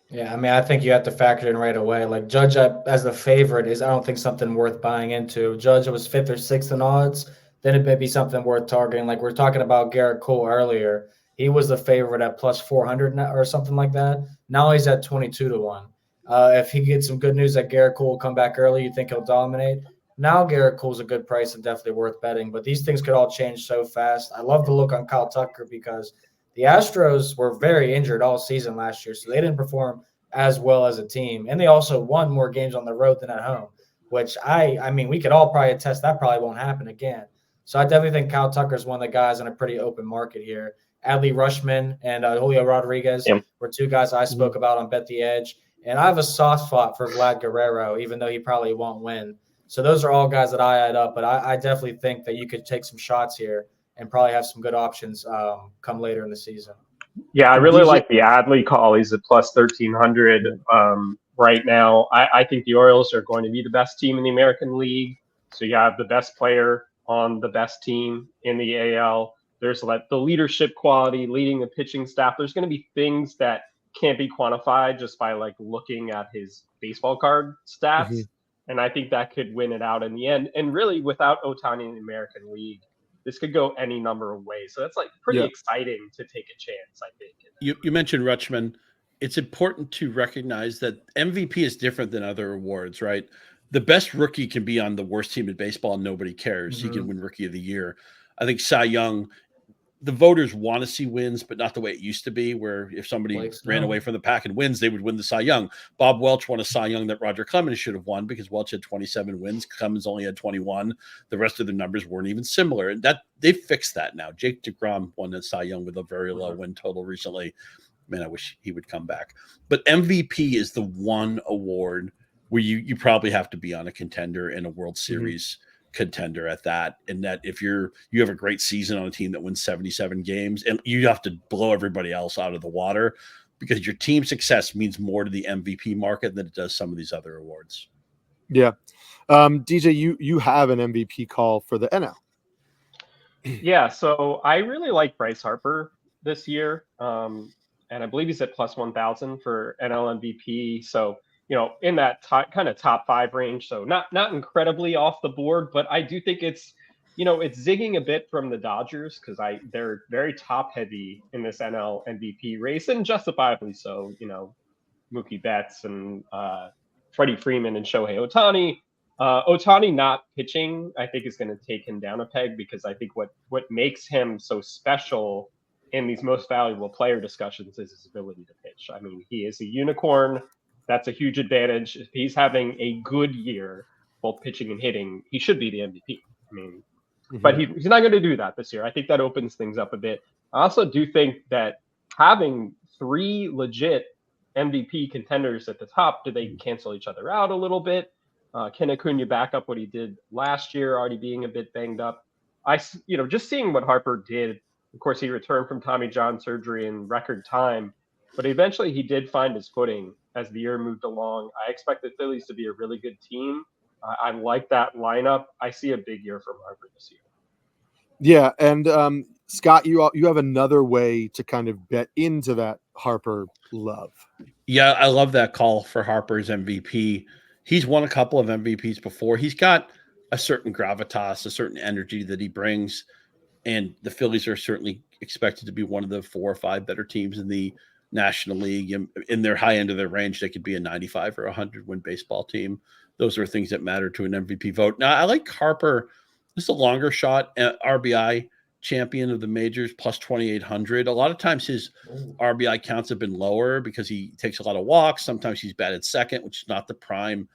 Yeah, I mean, I think you have to factor in right away. Like Judge as the favorite I don't think something worth buying into. Judge was 5th or 6th in odds, then it may be something worth targeting. Like we're talking about Garrett Cole earlier. He was the favorite at plus 400 or something like that. Now he's at 22 to 1. If he gets some good news that Garrett Cole will come back early, you think he'll dominate. Now Garrett Cole's a good price and definitely worth betting, but these things could all change so fast. I love the look on Kyle Tucker because the Astros were very injured all season last year, so they didn't perform as well as a team. And they also won more games on the road than at home, which I mean, we could all probably attest that probably won't happen again. So I definitely think Kyle Tucker is one of the guys in a pretty open market here. Adley Rutschman and Julio Rodriguez were 2 guys I spoke about on Bet the Edge. And I have a soft spot for Vlad Guerrero, even though he probably won't win. So those are all guys that I add up, but I definitely think that you could take some shots here and probably have some good options come later in the season. Yeah, I really like the Adley call. He's at plus 1,300 right now. I think the Orioles are going to be the best team in the American League. So you have the best player on the best team in the AL. There's like the leadership quality, leading the pitching staff. There's going to be things that can't be quantified just by like looking at his baseball card stats. Mm-hmm. And I think that could win it out in the end. And really, without Ohtani in the American League, this could go any number of ways. So that's like pretty exciting to take a chance, I think. You mentioned Rutschman. It's important to recognize that MVP is different than other awards, right? The best rookie can be on the worst team in baseball and nobody cares. Mm-hmm. He can win Rookie of the Year. I think Cy Young, the voters want to see wins, but not the way it used to be, where if somebody ran away from the pack and wins, they would win the Cy Young. Bob Welch won a Cy Young that Roger Clemens should have won because Welch had 27 wins. Clemens only had 21. The rest of the numbers weren't even similar. And that they fixed that now. Jake DeGrom won a Cy Young with a very low win total recently. Man, I wish he would come back. But MVP is the one award where you probably have to be on a contender in a World Series contender at that, and that if you have a great season on a team that wins 77 games and you have to blow everybody else out of the water because your team success means more to the MVP market than it does some of these other awards. Yeah. DJ, you have an MVP call for the NL. Yeah, so I really like Bryce Harper this year, and I believe he's at plus 1,000 for NL MVP. So in that kind of top 5 range. So not incredibly off the board, but I do think it's zigging a bit from the Dodgers because they're very top heavy in this NL MVP race, and justifiably so. Mookie Betts and Freddie Freeman and Shohei Ohtani Ohtani not pitching, I think, is going to take him down a peg, because I think what makes him so special in these most valuable player discussions is his ability to pitch. I mean, he is a unicorn. That's a huge advantage. If he's having a good year, both pitching and hitting, he should be the MVP. I mean, but he's not going to do that this year. I think that opens things up a bit. I also do think that having 3 legit MVP contenders at the top, do they cancel each other out a little bit? Can Acuna back up what he did last year, already being a bit banged up? Just seeing what Harper did. Of course, he returned from Tommy John surgery in record time, but eventually he did find his footing as the year moved along. I expect the Phillies to be a really good team. I like that lineup. I see a big year from Harper this year. Yeah, and Scott, you have another way to kind of bet into that Harper love. Yeah, I love that call for Harper's MVP. He's won a couple of MVPs before. He's got a certain gravitas, a certain energy that he brings, and the Phillies are certainly expected to be one of the 4 or 5 better teams in the National League. In their high end of their range, they could be a 95 or 100 win baseball team. Those are things that matter to an MVP vote. Now, I like Harper. This is a longer shot RBI champion of the majors, plus 2,800. A lot of times his RBI counts have been lower because he takes a lot of walks. Sometimes he's batted second, which is not the prime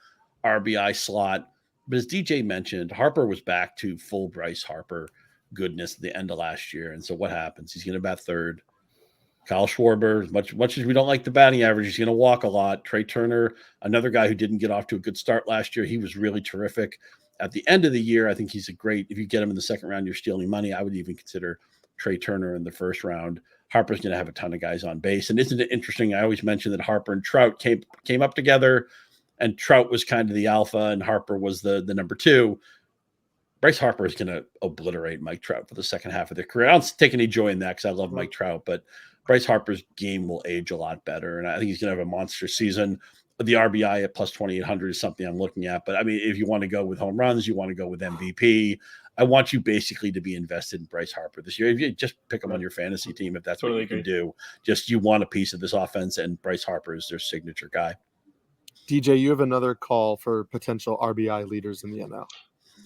RBI slot. But as DJ mentioned, Harper was back to full Bryce Harper goodness at the end of last year. And so what happens? He's going to bat third. Kyle Schwarber, as much as we don't like the batting average, he's going to walk a lot. Trey Turner, another guy who didn't get off to a good start last year. He was really terrific. At the end of the year, I think he's a great, if you get him in the second round, you're stealing money. I would even consider Trey Turner in the first round. Harper's going to have a ton of guys on base. And isn't it interesting? I always mention that Harper and Trout came up together, and Trout was kind of the alpha and Harper was the number 2. Bryce Harper is going to obliterate Mike Trout for the second half of their career. I don't take any joy in that because I love Mike Trout, but Bryce Harper's game will age a lot better. And I think he's going to have a monster season. The RBI at plus 2,800 is something I'm looking at. But I mean, if you want to go with home runs, you want to go with MVP. I want you basically to be invested in Bryce Harper this year. If you just pick him on your fantasy team, if that's what you can do, just you want a piece of this offense, and Bryce Harper is their signature guy. DJ, you have another call for potential RBI leaders in the NL.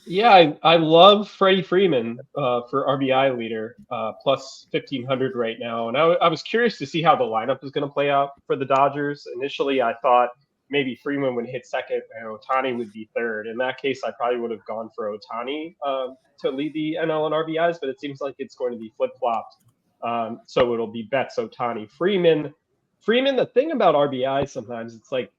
Yeah, I love Freddie Freeman for RBI leader, plus 1,500 right now. And I was curious to see how the lineup is going to play out for the Dodgers. Initially, I thought maybe Freeman would hit second and Ohtani would be third. In that case, I probably would have gone for Ohtani to lead the NL in RBIs, but it seems like it's going to be flip-flopped. So it'll be Betts, Ohtani, Freeman. The thing about RBIs sometimes, it's like,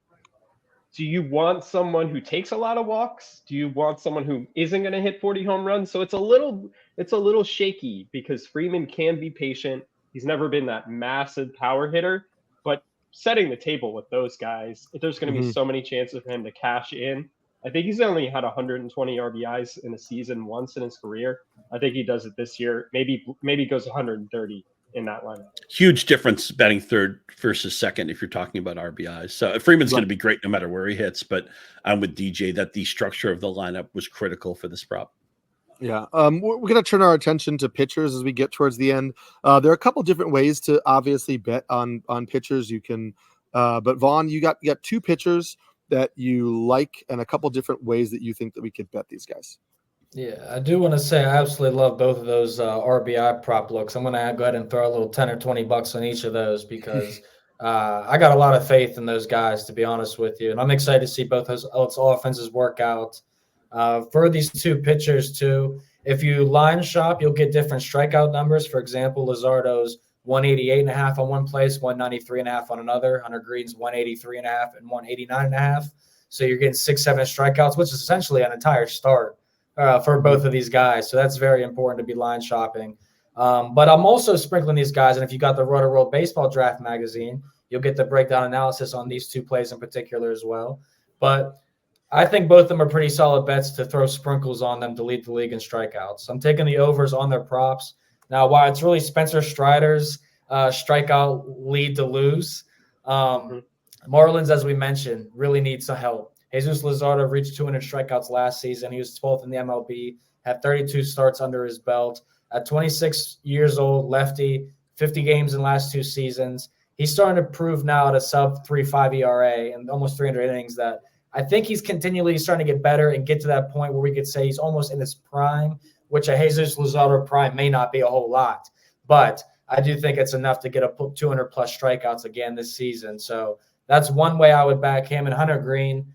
do you want someone who takes a lot of walks? Do you want someone who isn't going to hit 40 home runs? So it's a little shaky because Freeman can be patient. He's never been that massive power hitter, but setting the table with those guys, there's going to be so many chances for him to cash in. I think he's only had 120 RBIs in a season once in his career. I think he does it this year. Maybe goes 130 in that lineup. Huge difference batting third versus second if you're talking about RBIs. So Freeman's going to be great no matter where he hits, but I'm with DJ that the structure of the lineup was critical for this prop. Yeah. We're going to turn our attention to pitchers as we get towards the end. There are a couple different ways to obviously bet on pitchers. You can, but Vaughn, you got 2 pitchers that you like and a couple different ways that you think that we could bet these guys. Yeah, I do want to say I absolutely love both of those RBI prop looks. I'm going to go ahead and throw a little 10 or 20 bucks on each of those because I got a lot of faith in those guys, to be honest with you. And I'm excited to see both those offenses work out. For these 2 pitchers, too, if you line shop, you'll get different strikeout numbers. For example, Luzardo's 188.5 on one place, 193.5 on another. Hunter Greene's 183.5 and 189.5. So you're getting 6-7 strikeouts, which is essentially an entire start. For both of these guys. So that's very important to be line shopping. But I'm also sprinkling these guys, and if you got the Rotoworld Baseball Draft magazine, you'll get the breakdown analysis on these 2 plays in particular as well. But I think both of them are pretty solid bets to throw sprinkles on them to lead the league in strikeouts. I'm taking the overs on their props. Now, while it's really Spencer Strider's strikeout lead to lose, Marlins, as we mentioned, really need some help. Jesus Luzardo reached 200 strikeouts last season. He was 12th in the MLB, had 32 starts under his belt. At 26 years old, lefty, 50 games in the last 2 seasons. He's starting to prove now at a sub 3.5 ERA and almost 300 innings that I think he's continually starting to get better and get to that point where we could say he's almost in his prime, which a Jesus Luzardo prime may not be a whole lot. But I do think it's enough to get a 200-plus strikeouts again this season. So that's one way I would back him. And Hunter Greene,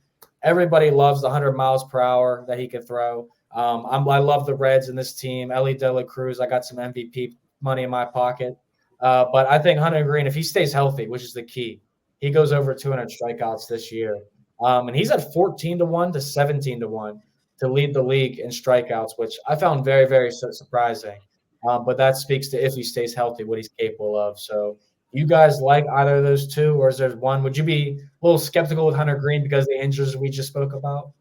everybody loves the 100 miles per hour that he could throw. I love the Reds in this team. Ellie De La Cruz, I got some MVP money in my pocket. But I think Hunter Greene, if he stays healthy, which is the key, he goes over 200 strikeouts this year. And he's at 14-1 to 17-1 to lead the league in strikeouts, which I found very, very surprising. But that speaks to if he stays healthy, what he's capable of. So you guys like either of those two, or is there one? Would you be a little skeptical with Hunter Greene because of the injuries we just spoke about?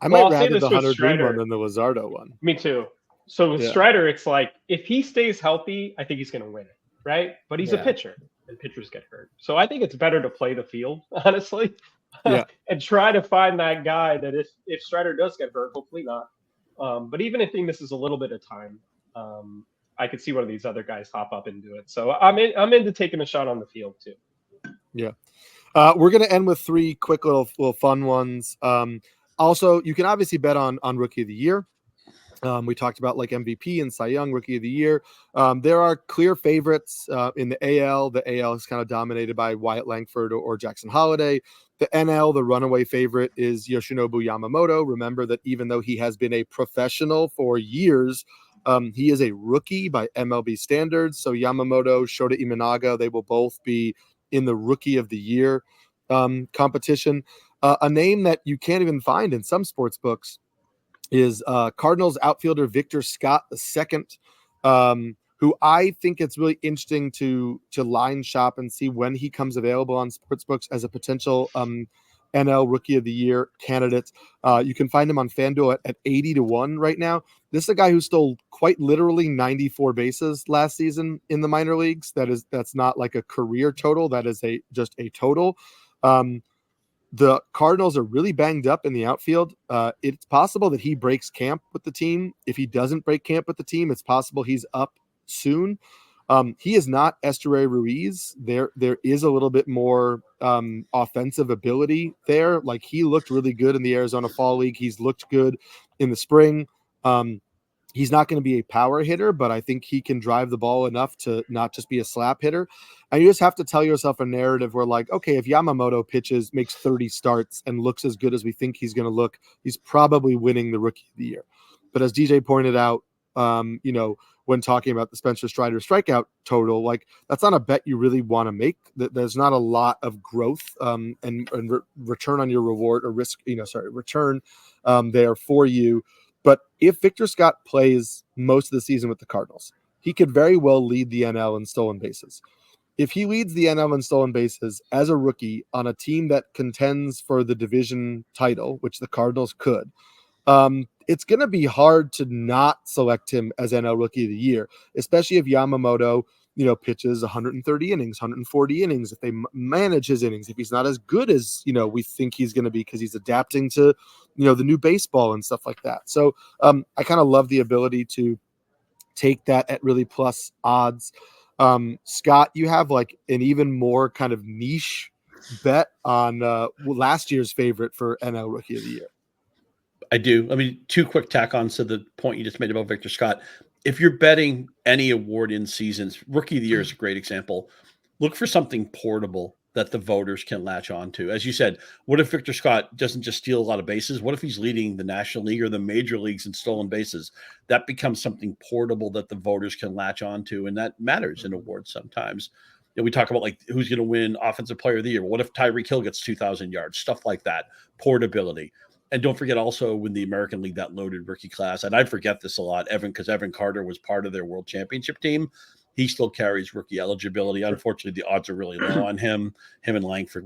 I might I'll say rather this the with Hunter Greene Strider. one than the Luzardo one. Me too. So with Strider, it's like if he stays healthy, I think he's going to win it, right? But he's a pitcher, and pitchers get hurt. So I think it's better to play the field, honestly, and try to find that guy that if Strider does get hurt, hopefully not. But even if he misses a little bit of time, I could see one of these other guys hop up and do it. So I'm into taking a shot on the field too. Yeah. We're going to end with three quick little fun ones. Also, you can obviously bet on Rookie of the Year. We talked about like MVP and Cy Young, Rookie of the Year. There are clear favorites in the AL. The AL is kind of dominated by Wyatt Langford or Jackson Holliday. The NL, the runaway favorite is Yoshinobu Yamamoto. Remember that even though he has been a professional for years, he is a rookie by MLB standards. So Yamamoto, Shota Imanaga, they will both be in the Rookie of the Year competition. A name that you can't even find in some sports books is Cardinals outfielder Victor Scott II, who I think it's really interesting to line shop and see when he comes available on sports books as a potential NL Rookie of the Year candidate. You can find him on FanDuel at 80-1 right now. This is a guy who stole quite literally 94 bases last season in the minor leagues. That's not like a career total. That is just a total. The Cardinals are really banged up in the outfield. It's possible that he breaks camp with the team. If he doesn't break camp with the team, it's possible he's up soon. He is not Esteury Ruiz. There is a little bit more offensive ability there. Like he looked really good in the Arizona Fall League. He's looked good in the spring. He's not going to be a power hitter, but I think he can drive the ball enough to not just be a slap hitter. And you just have to tell yourself a narrative where like, okay, if Yamamoto pitches, makes 30 starts and looks as good as we think he's going to look, he's probably winning the Rookie of the Year. But as DJ pointed out, when talking about the Spencer Strider strikeout total, like that's not a bet you really want to make. There's not a lot of growth and return on your reward or return there for you. But if Victor Scott plays most of the season with the Cardinals, he could very well lead the NL in stolen bases. If he leads the NL in stolen bases as a rookie on a team that contends for the division title, which the Cardinals could, it's going to be hard to not select him as NL Rookie of the Year, especially if Yamamoto, pitches 130 innings, 140 innings, if they manage his innings, if he's not as good as, we think he's going to be because he's adapting to, the new baseball and stuff like that. So I kind of love the ability to take that at really plus odds. Scott, you have like an even more kind of niche bet on last year's favorite for NL Rookie of the Year. I do. I mean, two quick tack-ons to the point you just made about Victor Scott. If you're betting any award in seasons, Rookie of the Year is a great example. Look for something portable that the voters can latch on to. As you said, what if Victor Scott doesn't just steal a lot of bases? What if he's leading the National League or the major leagues in stolen bases? That becomes something portable that the voters can latch on to, and that matters in awards sometimes. We talk about like who's going to win Offensive Player of the Year. What if Tyreek Hill gets 2,000 yards? Stuff like that. Portability. And don't forget also when the American League, that loaded rookie class, and I forget this a lot, because Evan Carter was part of their World Championship team. He still carries rookie eligibility. Unfortunately, the odds are really low on him and Langford.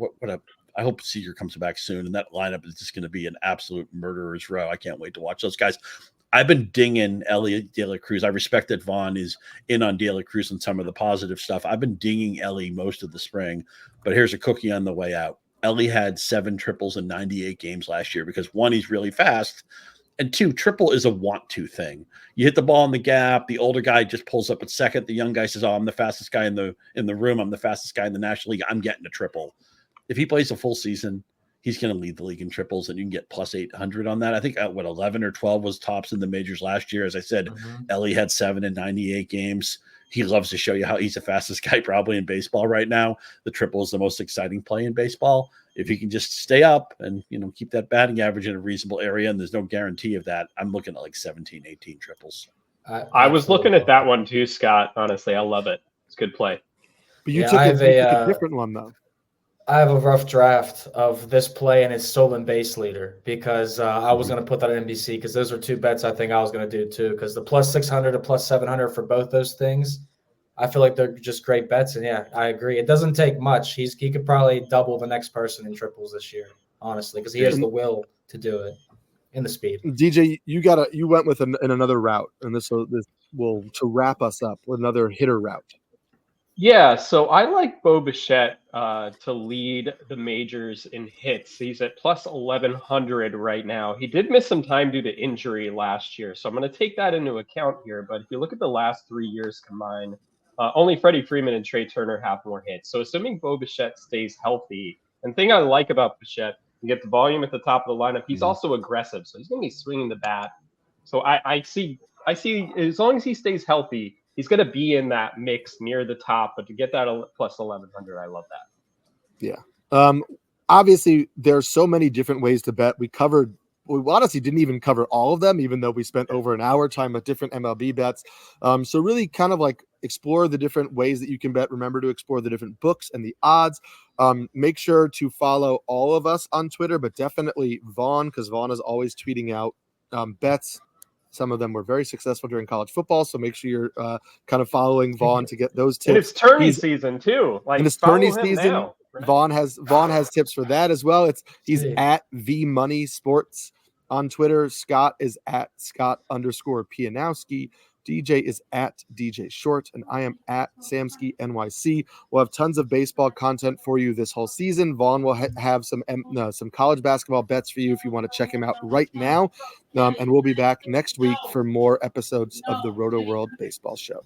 I hope Seager comes back soon, and that lineup is just going to be an absolute murderer's row. I can't wait to watch those guys. I've been dinging Ellie De La Cruz. I respect that Vaughn is in on De La Cruz and some of the positive stuff. I've been dinging Ellie most of the spring, but here's a cookie on the way out. Ellie had 7 triples in 98 games last year because 1, he's really fast, and 2, triple is a want-to thing. You hit the ball in the gap, the older guy just pulls up at second, the young guy says, "Oh, I'm the fastest guy in the room. I'm the fastest guy in the National League. I'm getting a triple." If he plays a full season, he's going to lead the league in triples, and you can get plus 800 on that. I think 11 or 12 was tops in the majors last year. As I said, Ellie had 7 in 98 games. He loves to show you how he's the fastest guy probably in baseball right now. The triple is the most exciting play in baseball. If he can just stay up and, keep that batting average in a reasonable area, and there's no guarantee of that, I'm looking at like 17, 18 triples. I was looking at that one too, Scott. Honestly, I love it. It's a good play. But you took a different one, though. I have a rough draft of this play and its stolen base leader because I was going to put that on NBC because those are two bets I think I was going to do too, because the plus 600 to plus 700 for both those things, I feel like they're just great bets. And yeah, I agree. It doesn't take much. He could probably double the next person in triples this year, honestly, because he has the will to do it and the speed. DJ, you went with in another route, and this will to wrap us up with another hitter route. Yeah, so I like Bo Bichette to lead the majors in hits. He's at plus 1,100 right now. He did miss some time due to injury last year, so I'm going to take that into account here. But if you look at the last 3 years combined, only Freddie, Freeman, and Trey Turner have more hits. So assuming Bo Bichette stays healthy, and the thing I like about Bichette, you get the volume at the top of the lineup. He's also aggressive, so he's going to be swinging the bat. So I see as long as he stays healthy, he's going to be in that mix near the top, but to get that plus 1,100, I love that. Yeah. Obviously, there's so many different ways to bet. We honestly didn't even cover all of them, even though we spent over an hour talking about different MLB bets. So really kind of like explore the different ways that you can bet. Remember to explore the different books and the odds. Make sure to follow all of us on Twitter, but definitely Vaughn, because Vaughn is always tweeting out bets. Some of them were very successful during college football, so make sure you're kind of following Vaughn to get those tips. And it's tourney season too. Like, it's tourney season. Now, right? Vaughn has tips for that as well. He's at VMoneySports on Twitter. Scott is at Scott_Pianowski. DJ is at DJ Short, and I am at Samulski NYC. We'll have tons of baseball content for you this whole season. Vaughn will have some college basketball bets for you if you want to check him out right now. And we'll be back next week for more episodes of the Rotoworld Baseball Show.